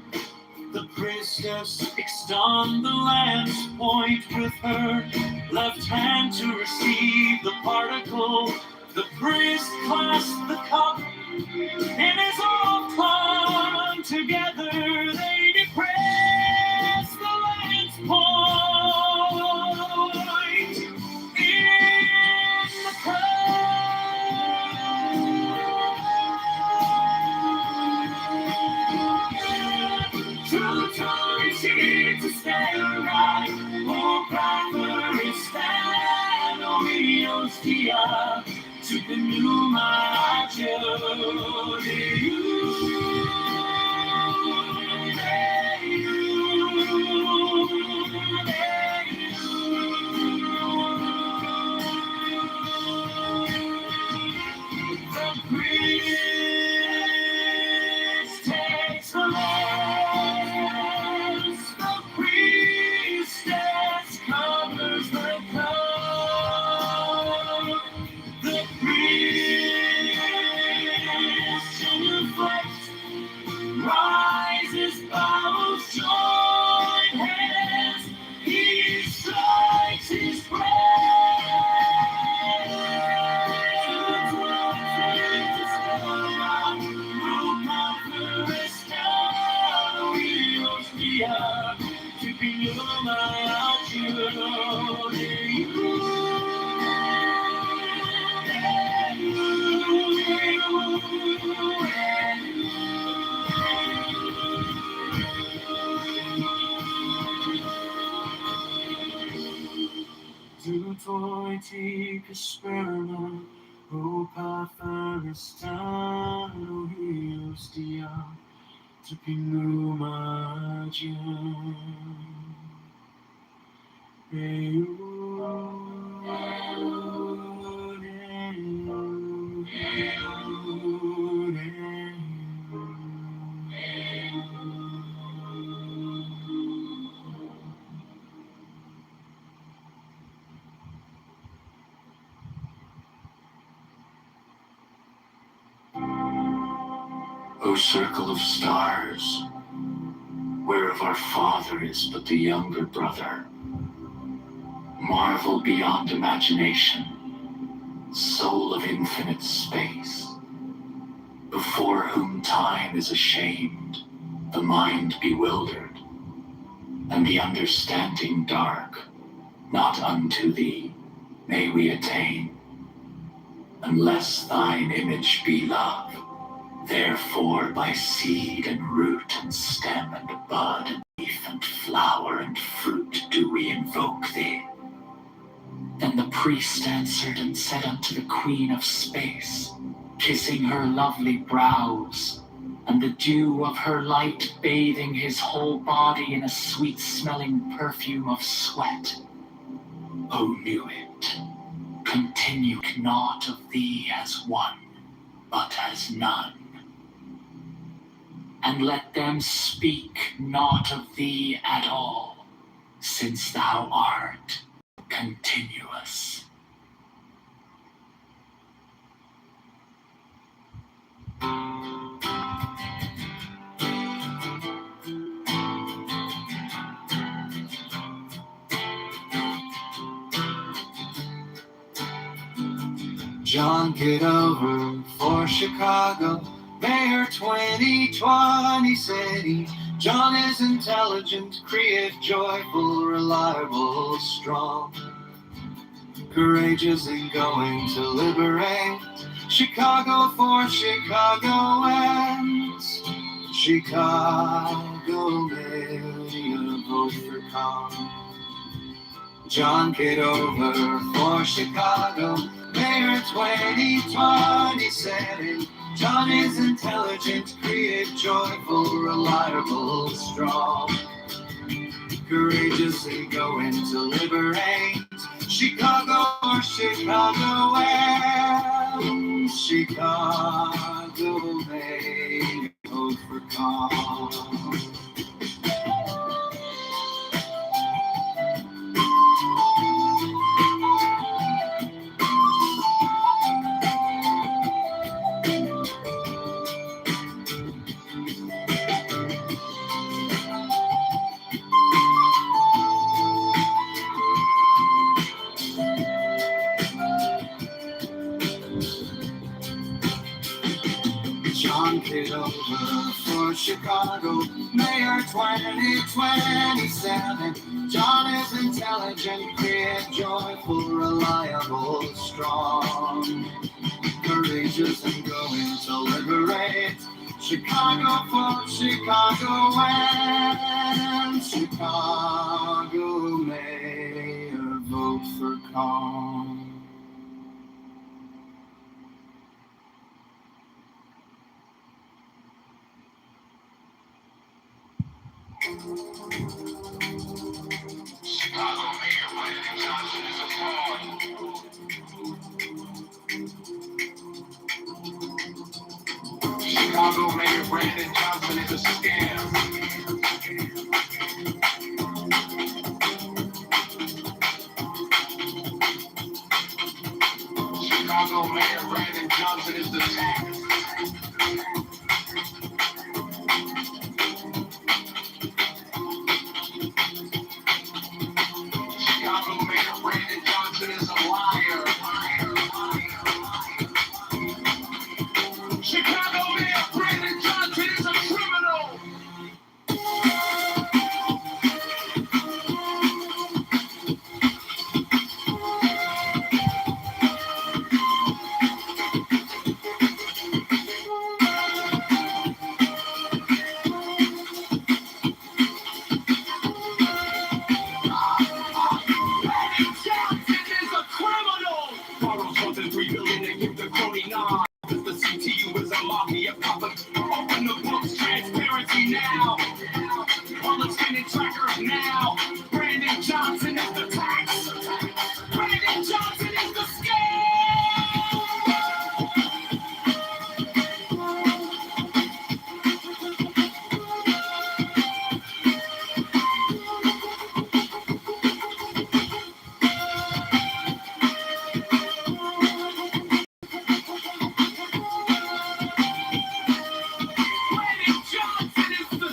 The priestess extends the lance point with her left hand to receive the particle. The priest clasps the cup and as all clung together they depress the lance point in the cup. keeping you my The priest takes the lance, the priestess covers the cup, the Christian flesh rises, bows, joint hands, he strikes his breast. To be Du toitic sperma, opatharistan, ohios dia, Tupingumajian. O circle of stars, whereof our father is but the younger brother, marvel beyond imagination, soul of infinite space, before whom time is ashamed, the mind bewildered, and the understanding dark, not unto thee may we attain, unless thine image be love. Therefore by seed and root and stem and bud and leaf and flower and fruit do we invoke thee. Then the priest answered and said unto the queen of space, kissing her lovely brows, and the dew of her light bathing his whole body in a sweet-smelling perfume of sweat, O knew it, continue not of thee as one, but as none. And let them speak not of thee at all, since thou art continuous. John Kitover for Chicago, Mayor 2020 city. John is intelligent, creative, joyful, reliable, strong, courageous and going to liberate Chicago for Chicagoans. Chicago Mayor, vote for Con. John Kitover for Chicago, Mayor 2027. John is intelligent, creative, joyful, reliable, strong, courageous and going to liberate Chicago or Chicagoans. Chicago Mayor, vote for Con. John Kitover for Chicago, Mayor 2027. John is intelligent, creative, joyful, reliable, strong, courageous and going to liberate Chicago for Chicagoans. Chicago Mayor, vote for Con. Chicago Mayor Brandon Johnson is a fraud. Chicago Mayor Brandon Johnson is a scam. Chicago Mayor Brandon Johnson is the tax. Chicago Mayor Brandon Johnson is a liar. Chicago Mayor Brandon Johnson is a criminal. Brandon Johnson is a criminal. Borrows more than $3 billion and give the crony nod. The CTU is a mafia puppet. Open the books, transparency now. Wallets getting trackers now. Brandon Johnson is the tax. Brandon Johnson is the scam. Brandon Johnson is the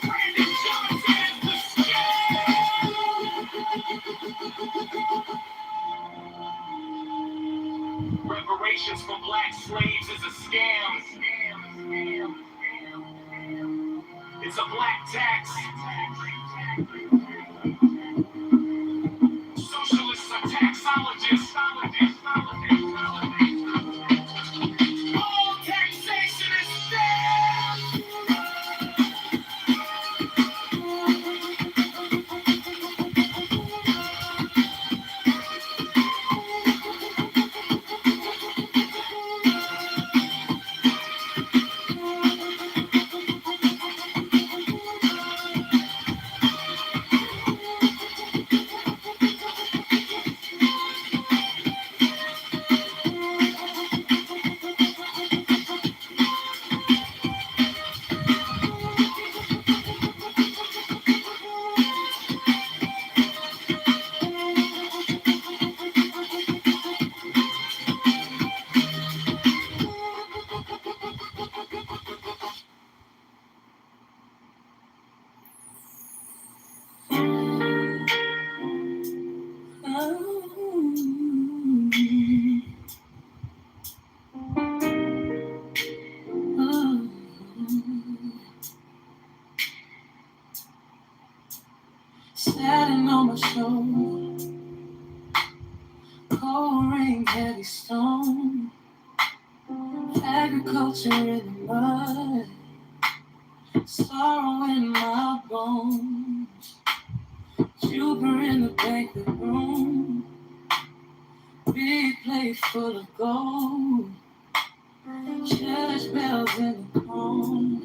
Brandon Johnson is the scam. Reparations for black slaves is a scam. It's a black tax. Socialists are taxologists. All taxation is scam. Standing on my shoulder, cold rain, heavy stone, agriculture in the mud, sorrow in my bones, Jupiter in the banquet room, big plate full of gold, church bells in the corner,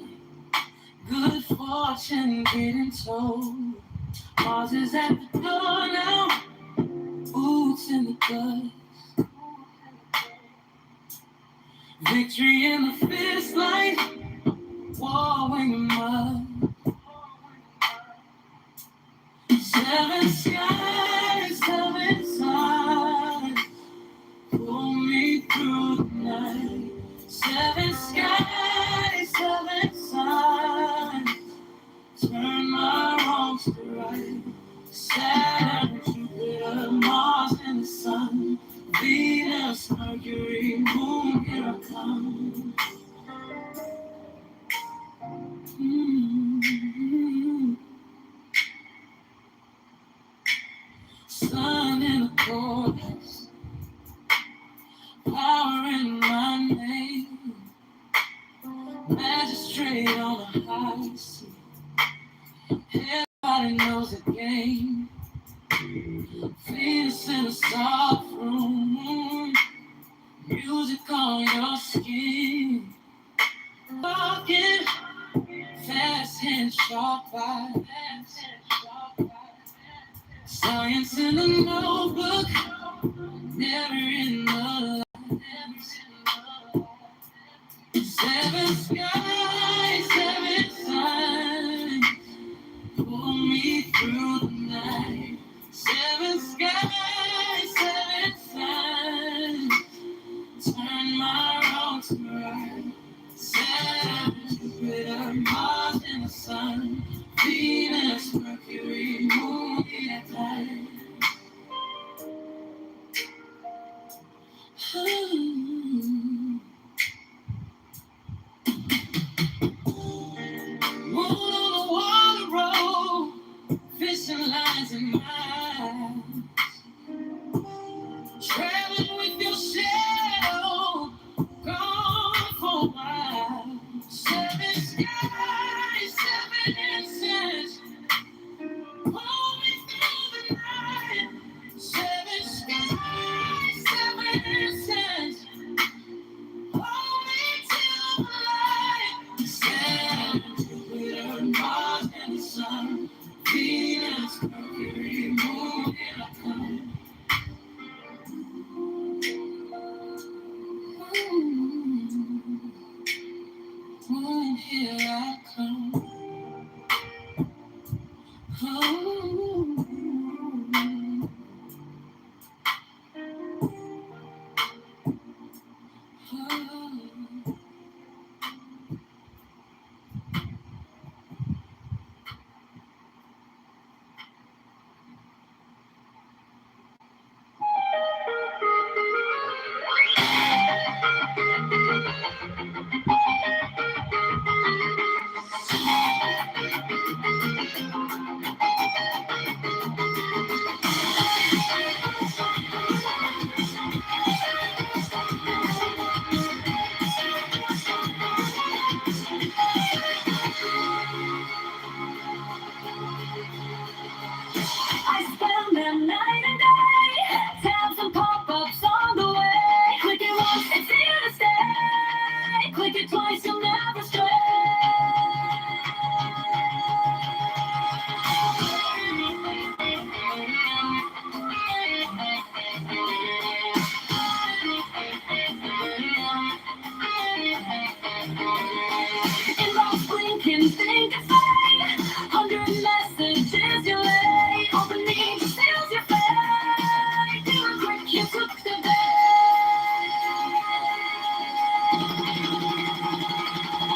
good fortune getting told. Mars is at the door now, boots in the dust. Victory in the fist light, war in the mud. Seven skies, seven signs, pull me through the night. Seven skies, seven signs, turn my wrongs to right. Saturn, Jupiter, Mars, and the Sun, Venus, Mercury, Moon, here I come. Sun in the chorus, power in my name, magistrate on the I see. Everybody knows the game. Venus in a soft room. Music on your skin. Walking fast and sharp eyes. Science in a notebook. Never in the lights. Seven skies, seven signs. Pull me through the night. Seven skies, seven signs. Turn my wrong to right. Seven Jupiter, Mars, and the Sun. Venus, Mercury, Moon, and Titan. Moon on the water road, fishing lines in my eyes. Traveling with your shadow, gone for a while. Seven skies, seven inches, pull me through the night. Seven skies, seven inches, pull me to the light. Seven Jupiter, Mars, and the Sun. Venus, Mercury, Moon, and I come. Here I come. I spend the night and day, tabs and pop-ups on the way. Click it once, it's here to stay. Click it twice, you'll never stray. Inbox blinking, think it's fake. 100 messages you lay. Opening seals your fate. Do a quick, you took the bait.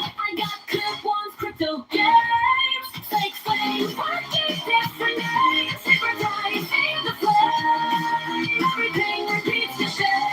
I got clip-ons, crypto games. Fake flames, working different names. Hypnotize, see the flame. Everything repeats the shame.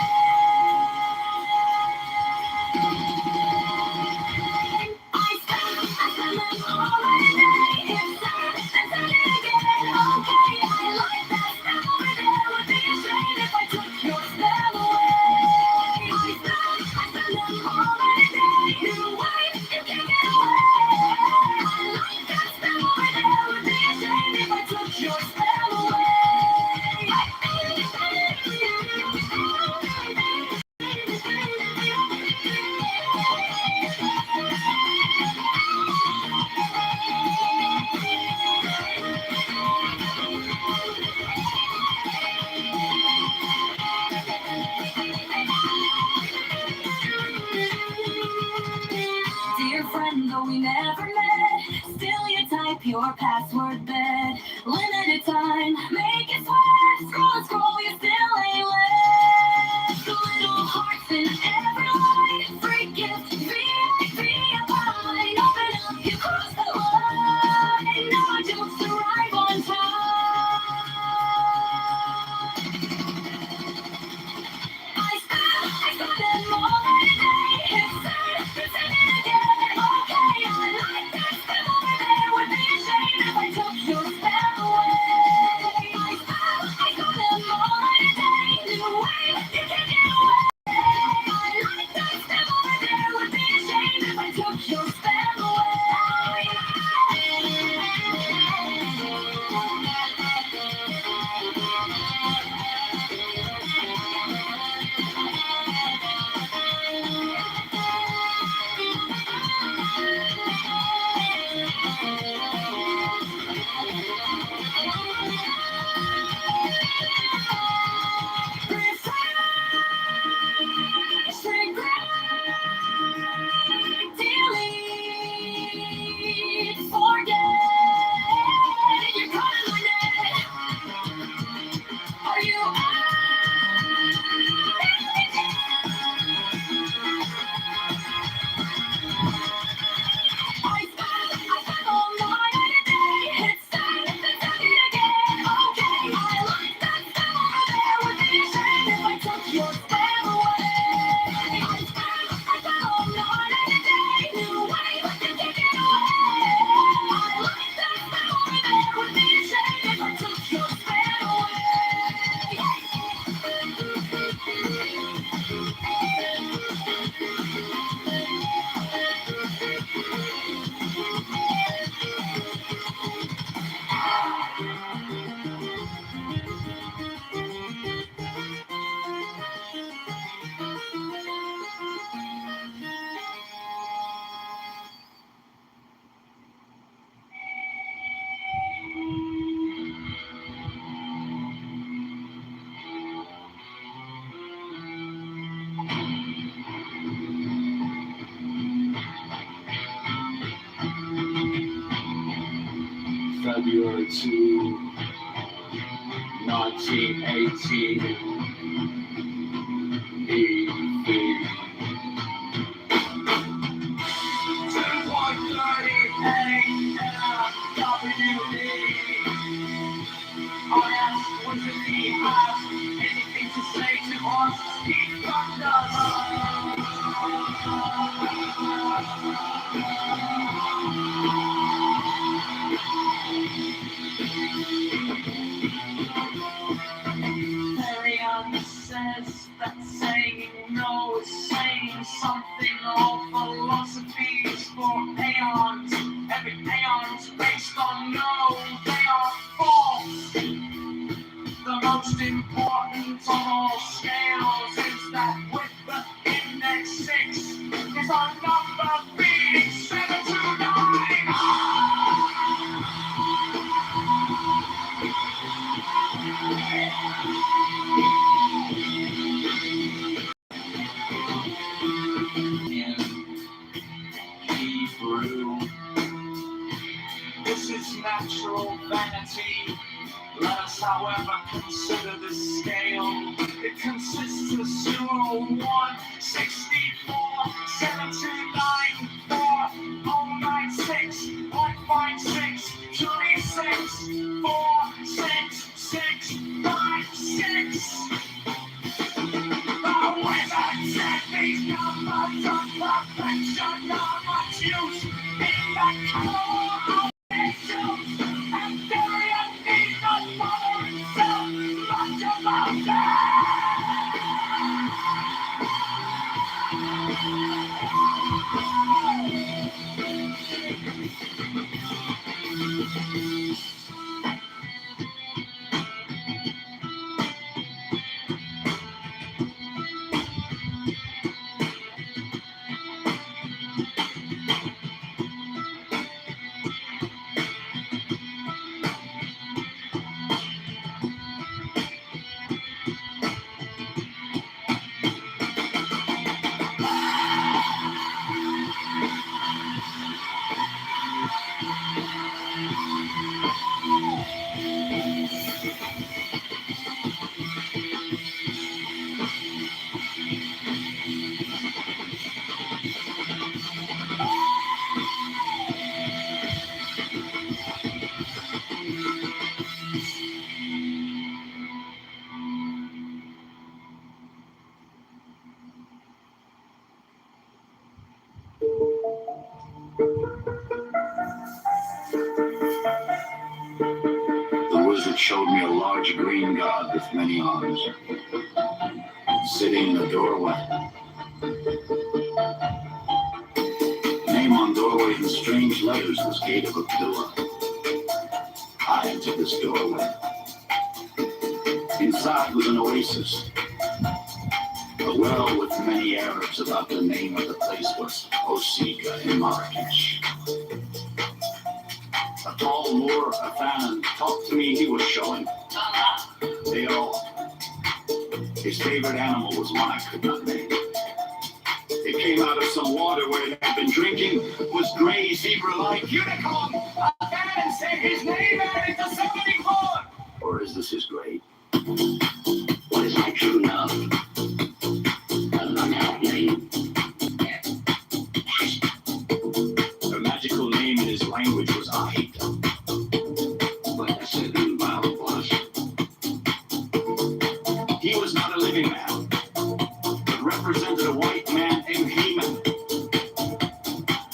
I spend them all day. It's sad, and sad again. Okay, I like that spell over there. Would be a shame if I took your spell away. I spend them all day. You wait, you can't get away. I like that spell over there. Would be a shame if I took your spell away. Dear friend, though we never met, still you type your password bed. Limited time, make it sweat. Scroll and scroll, you still ain't left. The little hearts in every line. Free gift, VIP, a pie. Open up, you cross the line. Now my jokes arrive on time. I spend them all day. It's sad, it's sad again. Okay, I like that spell over there. Would be a shame if I took your spell away. I February 2, 1918. E.V. 10:30 A.M.W.E. I asked, what did he have? Anything to say to us? He fucked us. Marianne says that saying no is saying something. All philosophies for aeons. Every aeon's based on no, they are false. The most important of all scales is that with the index 6 is our number being 729. Hebrew. This is natural vanity. Let us, however, consider the scale. It consists of 0, 1, 64, 729, 4, 096, 156, 26, 4, 6, 6, 5, 6. The wizard said these numbers of perfection are much use in the color of issues. And period need not bother itself much about that. The wizard showed me a large green god with many arms, sitting in a doorway. Name on doorway in strange letters was Gate of Abdullah. I entered this doorway. Inside was an oasis. A well with many Arabs. About the name of the place was Osika in Marrakesh. A tall Moor, Afan, talked to me. He was showing. They all. His favorite animal was one I could not name. It came out of some water where it had been drinking. Was gray, zebra-like. Unicorn! Afan said his name added to 74! Or is this his grade? What is my true love? The magical name in his language was Ahita. But I said the wild was. He was not a living man, but represented a white man named Haman.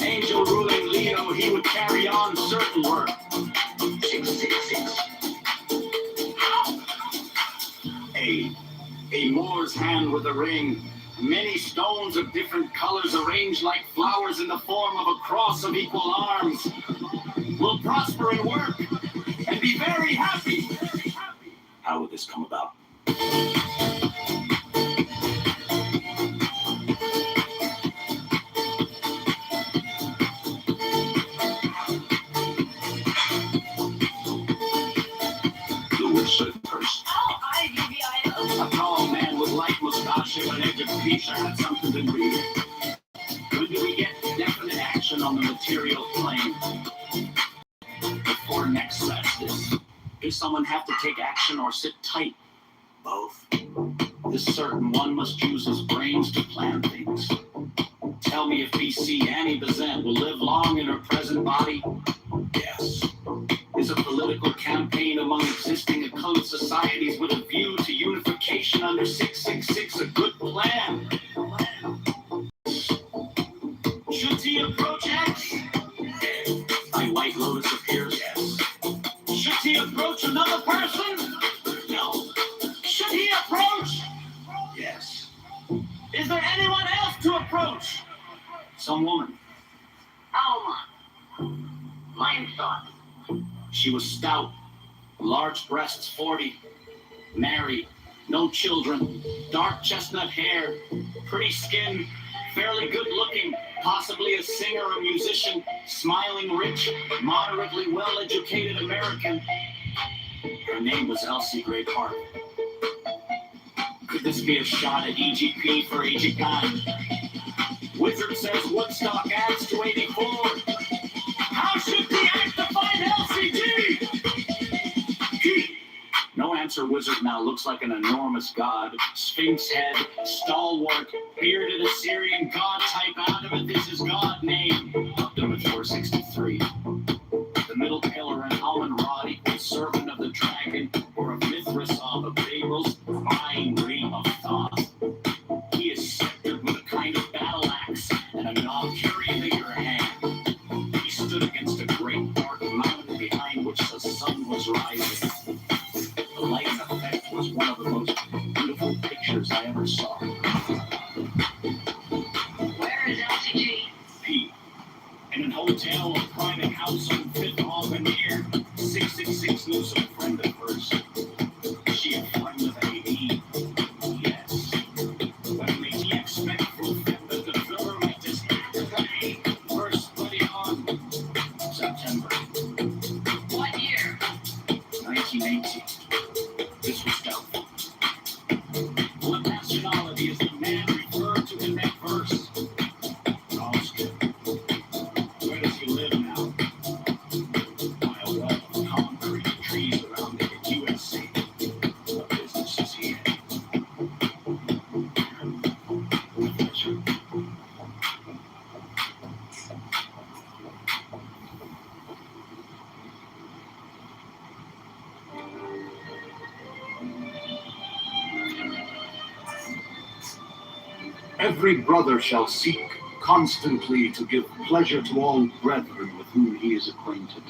Angel ruling Leo, he would carry on certain work. 666. A Moor's hand with a ring. Many stones of different colors arranged like flowers in the form of a cross of equal arms will prosper and work and be very happy. How would this come about? A tall man with light mustache and an edge of feature had something to read. When do we get definite action on the material plane? Before next says this. Does someone have to take action or sit tight? Both. This certain one must use his brains to plan things. Tell me if BC Annie Besant will live long in her present body? Yes. Is a political campaign among existing occult societies with a view to unification under 666 a good plan? Should he approach X? My White Lotus appears? Yes. Should he approach another person? No. Should he approach? Yes. Is there anyone else to approach? Some woman. Alma. Mind thought. She was stout, large breasts, 40, married, no children, dark chestnut hair, pretty skin, fairly good looking, possibly a singer or musician, smiling, rich, moderately well-educated American. Her name was Elsie Greatheart. Could this be a shot at EGP for EGP? Wizard says Woodstock adds to 84. How should we act to find LCG? No answer. Wizard now looks like an enormous god. Sphinx head, stalwart, bearded Assyrian god type. Out of it, this is God name. Up to 463. The middle pillar and almond rod equals servant of the dragon, or of Mithras of Babel's fine dream of thought. He is sceptered with a kind of battle axe and a knob carrying in your hand. He stood against a great dark mountain behind which the sun was rising. The light effect was one of the most beautiful pictures I ever saw. Where is LCG? P. In an hotel or private house on 5th Avenue, 666 knew some friend of hers. Is she a friend of AD? Yes. When may he expect fulfillment of the government is play? First study on September. What year? 1980. This was doubtful. What nationality is the man referred to in that verse? Oscar. Where does he live now? By a wall of concrete trees around the USA. What business is he in? Pleasure. Every brother shall seek constantly to give pleasure to all brethren with whom he is acquainted,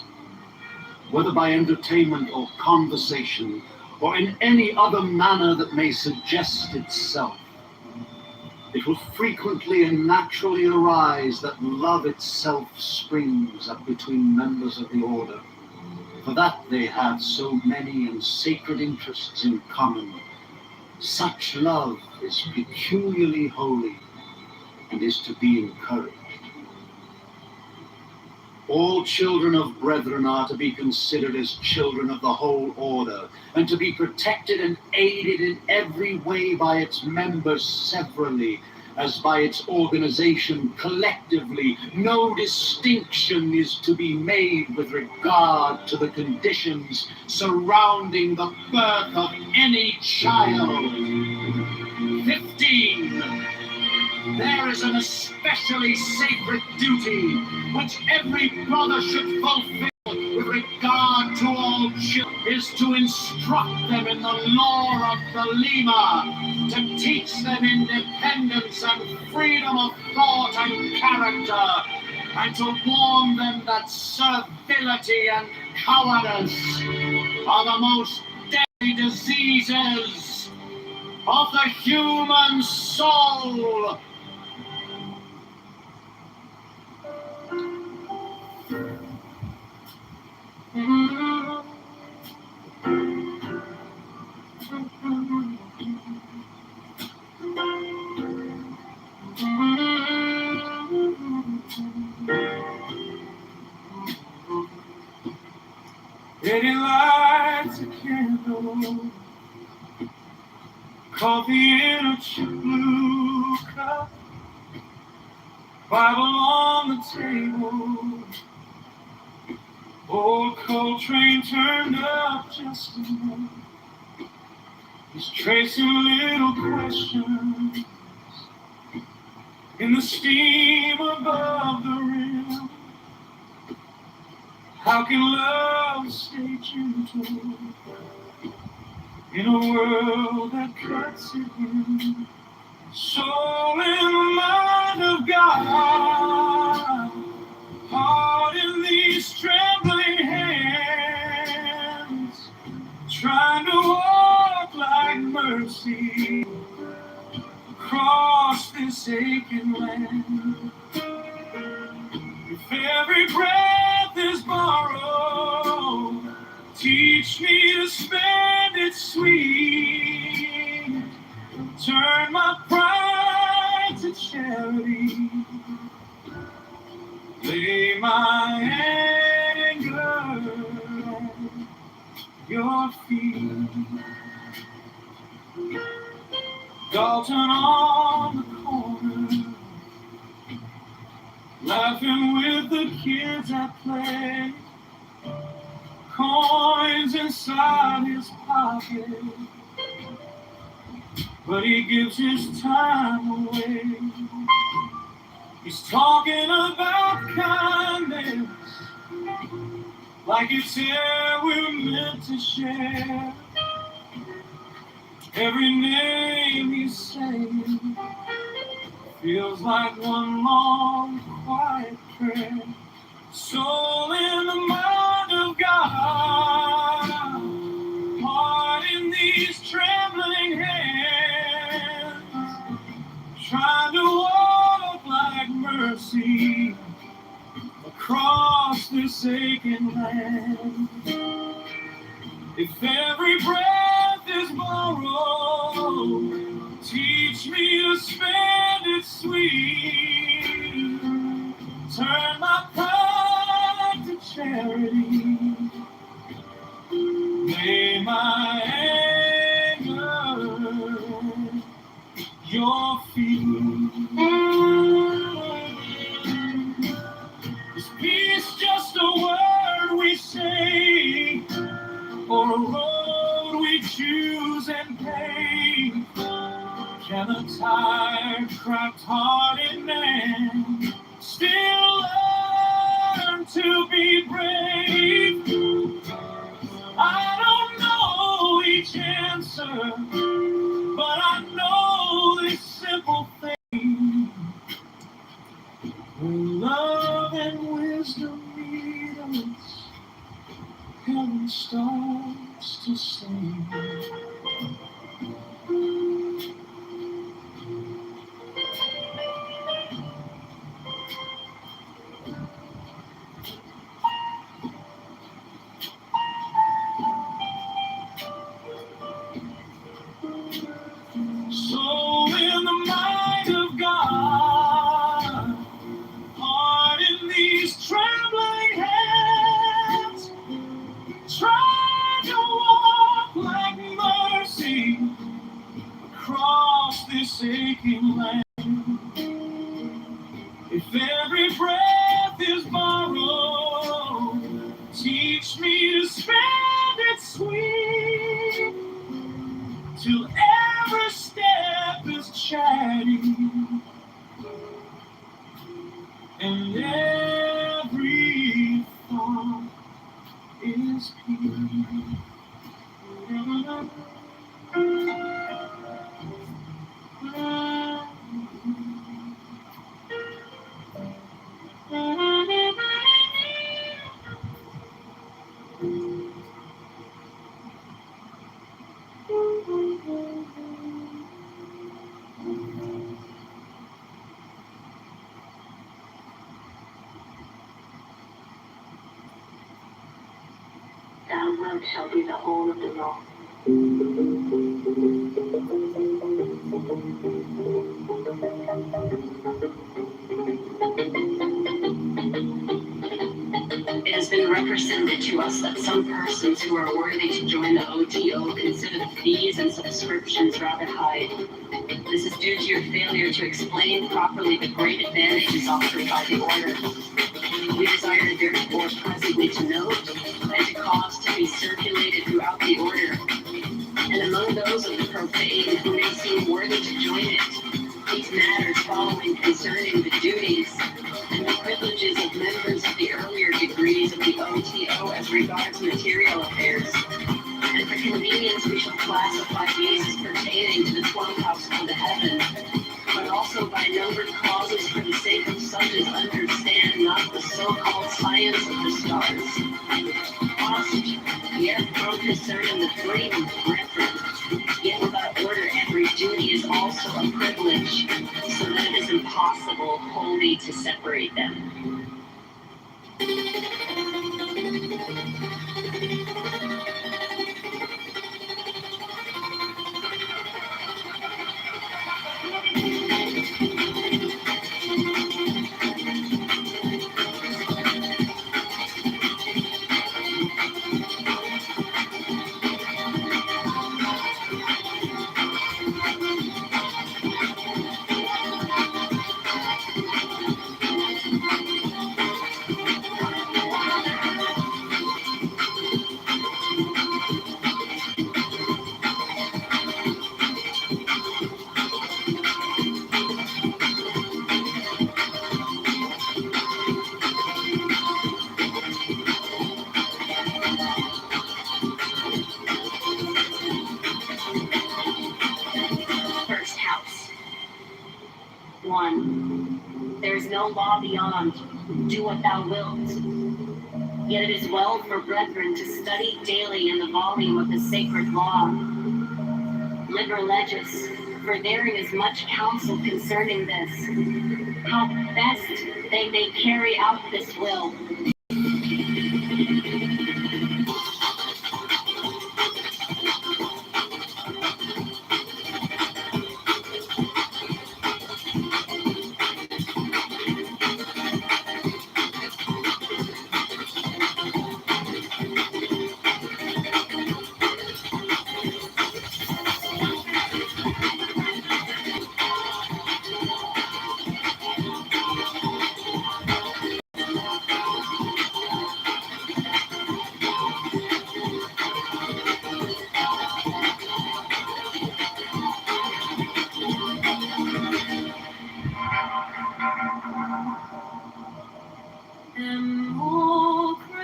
whether by entertainment or conversation, or in any other manner that may suggest itself. It will frequently and naturally arise that love itself springs up between members of the order, for that they have so many and sacred interests in common. Such love is peculiarly holy and is to be encouraged. All children of brethren are to be considered as children of the whole order, and to be protected and aided in every way by its members severally, as by its organization collectively. No distinction is to be made with regard to the conditions surrounding the birth of any child. 15. There is an especially sacred duty which every brother should fulfill with regard to all children, is to instruct them in the lore of the Lima, to teach them independence and freedom of thought and character, and to warn them that servility and cowardice are the most deadly diseases of the human soul. Lady lights a candle, coffee in a chip blue cup, Bible on the table, old Coltrane turned up just enough. He's tracing little questions in the steam above the rim. How can love stay gentle in a world that cuts it in? Soul in the mind of God, heart in these trembling hands, trying to walk like mercy across this aching land. If every breath is borrowed, teach me to spend it sweet. Turn my pride to charity. Lay my anger at your feet. Dalton on the corner, laughing with the kids at play. Coins inside his pocket, but he gives his time away. He's talking about kindness, like it's air we're meant to share. Every name he's saying feels like one long quiet prayer. Soul in the mind of God, heart in these trembling hands, trying to walk like mercy across this aching land. If every breath is borrowed, teach me to spend it sweet. Turn my pride to charity. Lay my anger at your feet. Is peace just a word we say, or a road we choose and pay? Can a tired, cracked-hearted man still learn to be brave? I don't know each answer, but I know this simple thing. When love and wisdom meet us, heaven starts to sing. Soul in the mind of God, heart in these trembling hands, try to walk like mercy across this aching land. If every breath is borrowed, teach me to spend it sweet, till every step is chatty and every thought is peace. word shall be the whole of the law. It has been represented to us that some persons who are worthy to join the OTO consider the fees and subscriptions rather high. This is due to your failure to explain properly the great advantages offered by the order. We desire therefore presently to note and to cause to be circulated throughout the order, and among those of the profane who may seem worthy to join it, these matters following concerning the duties and the privileges of members of the earlier degrees of the OTO as regards material affairs. And for convenience, we shall classify these as pertaining to the 12th house of the heaven, but also by numbered clauses for the sake of such as understand not the so-called science of the stars. Whilst yet from concerning the flame reference, yet without order every duty is also a privilege, so that it is impossible wholly to separate them. First house. 1. There is no law beyond. Do what thou wilt. Yet it is well for brethren to study daily in the volume of the sacred law. Liber Legis, for therein is much counsel concerning this, how best they may carry out this will.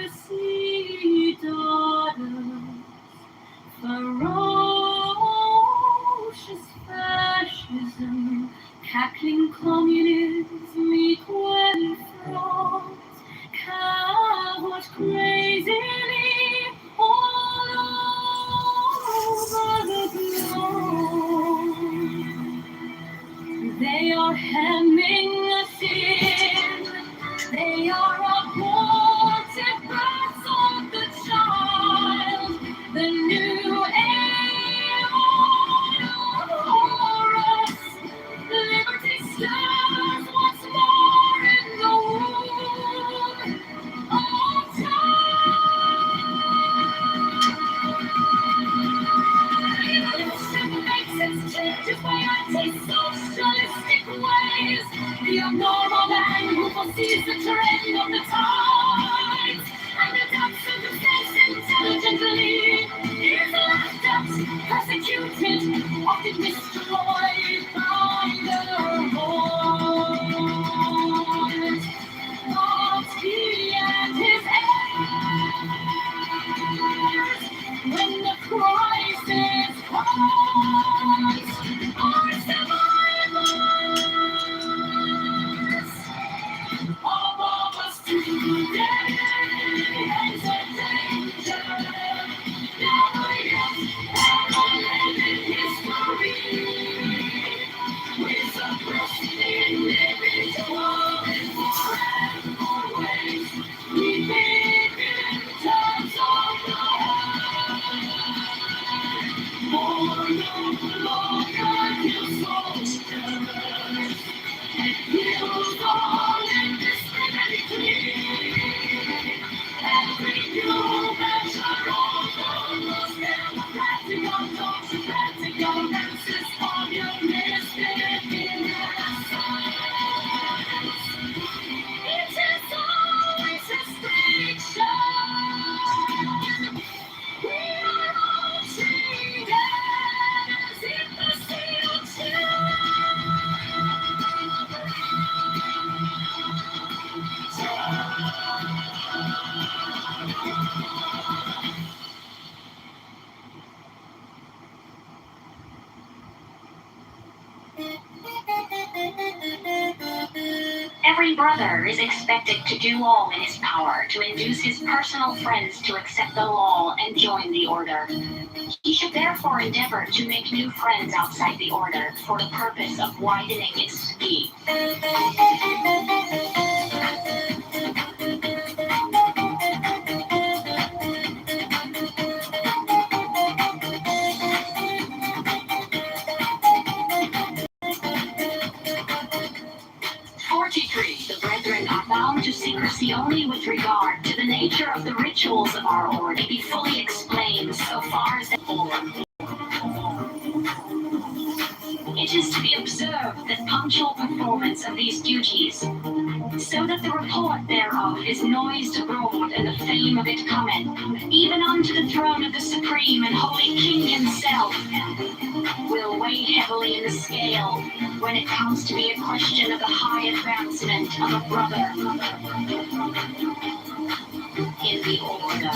Democracy daughters, ferocious fascism, cackling communism, equal frauds, coward crazily all over the globe. They are hemming us in. They are aborted births of the child, the new Aorus. Liberty stirs once more in the womb of time. Evolution makes its changes by anti-socialistic ways. The abnormal man who foresees the trend of the times and adapts to the face intelligently is laughed at, persecuted, often destroyed by the voice of he and his heirs. When the crisis comes, our survivors. All of us We lose all indiscriminately. Every new measure of almost democratic, autocratic, racist, communistic innocence. It is always restriction. We are all treated as if the CO2. Every brother is expected to do all in his power to induce his personal friends to accept the law and join the order. He should therefore endeavor to make new friends outside the order for the purpose of widening its scheme. 43. The brethren are bound to secrecy only with regard to the nature of the rituals of our order be fully explained so far as it is to be observed that punctual performance of these duties, so that the report thereof is noised abroad and the fame of it cometh, even unto the throne of the supreme and holy King himself, will weigh heavily in the scale when it comes to be a question of the high advancement of a brother in the order.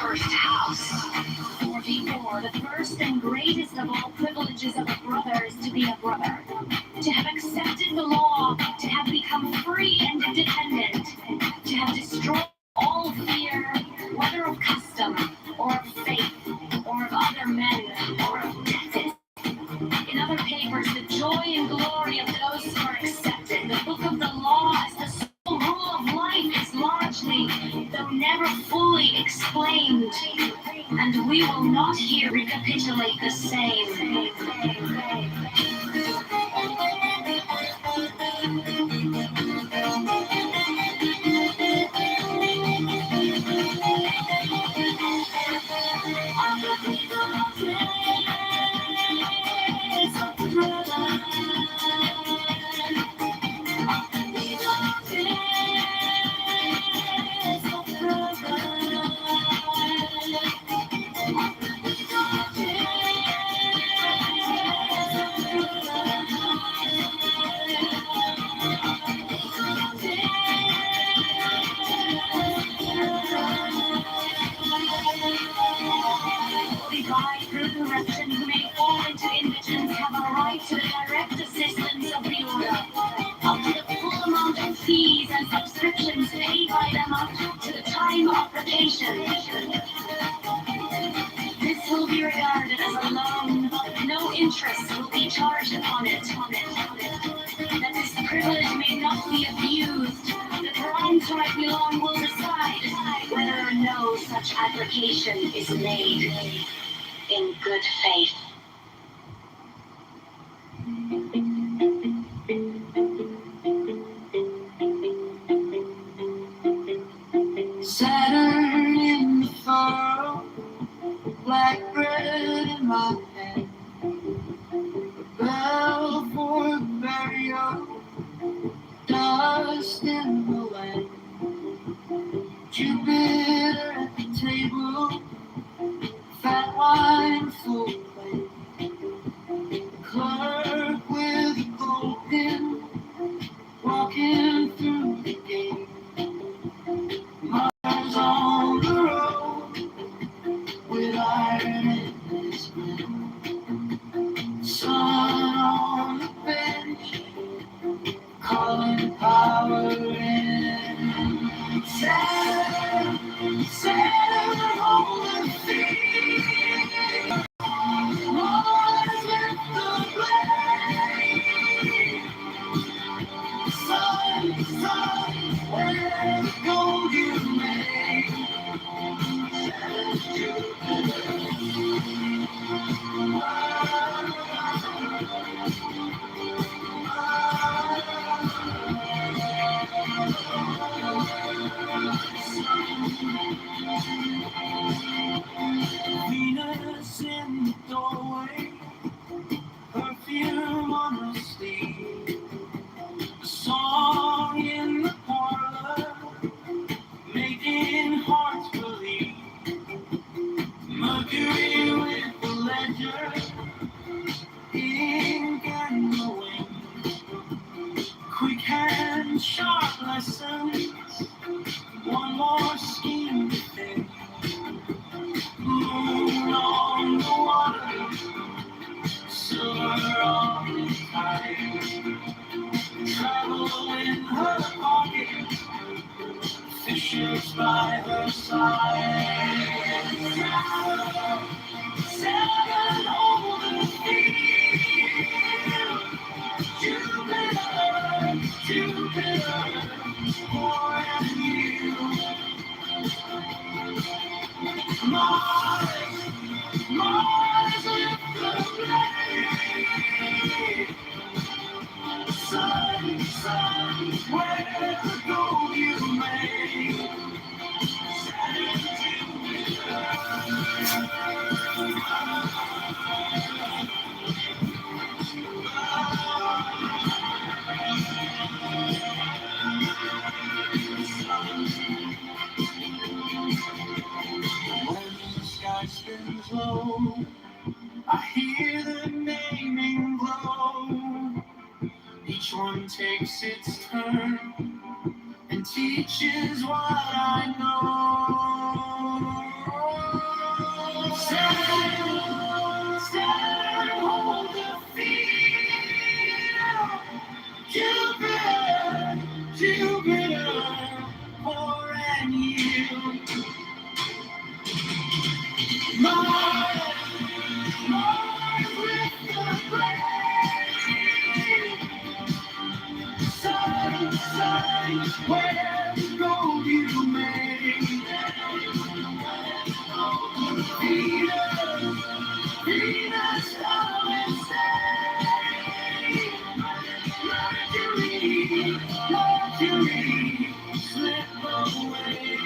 First house. 44. The first and greatest of all privileges of a brother is to be a brother. To have accepted the law, to have become free and independent, to have destroyed all fear, whether of custom, or of faith, or of other men, or of death. In other papers, the joy and glory of those who are accepted. The book of the law as the sole rule of life is largely, though never fully, explained. And we will not here recapitulate the same. Who may fall into indigence have a right to the direct assistance of the order, up to the full amount of fees and subscriptions paid by them up to the time of application. This will be regarded as a loan. No interest will be charged upon it. That this privilege may not be abused, the grounds to it belong will decide whether or no such application is made in good faith. Saturn in the furrow, black bread in my hand, a bell for the burial, dust in the land, Jupiter at the table, fat wine full plate, clerk with a gold pin, walking through the gate. Mars on the road with iron in his grip. Always by her side. Seven over the field. Jupiter, Jupiter, more than you. Mars, Mars with the flame. Sun, sun, where go you may. Saturn, Jupiter. When the sky spins low, I hear the naming glow. Each one takes its turn and teaches what I know. Stand, hold the field. Jupiter, Jupiter, for and you. Mars, Mars with the flame. Sun, sun, where go you may. Venus, Venus, come and stay. Mercury, Mercury, slip away.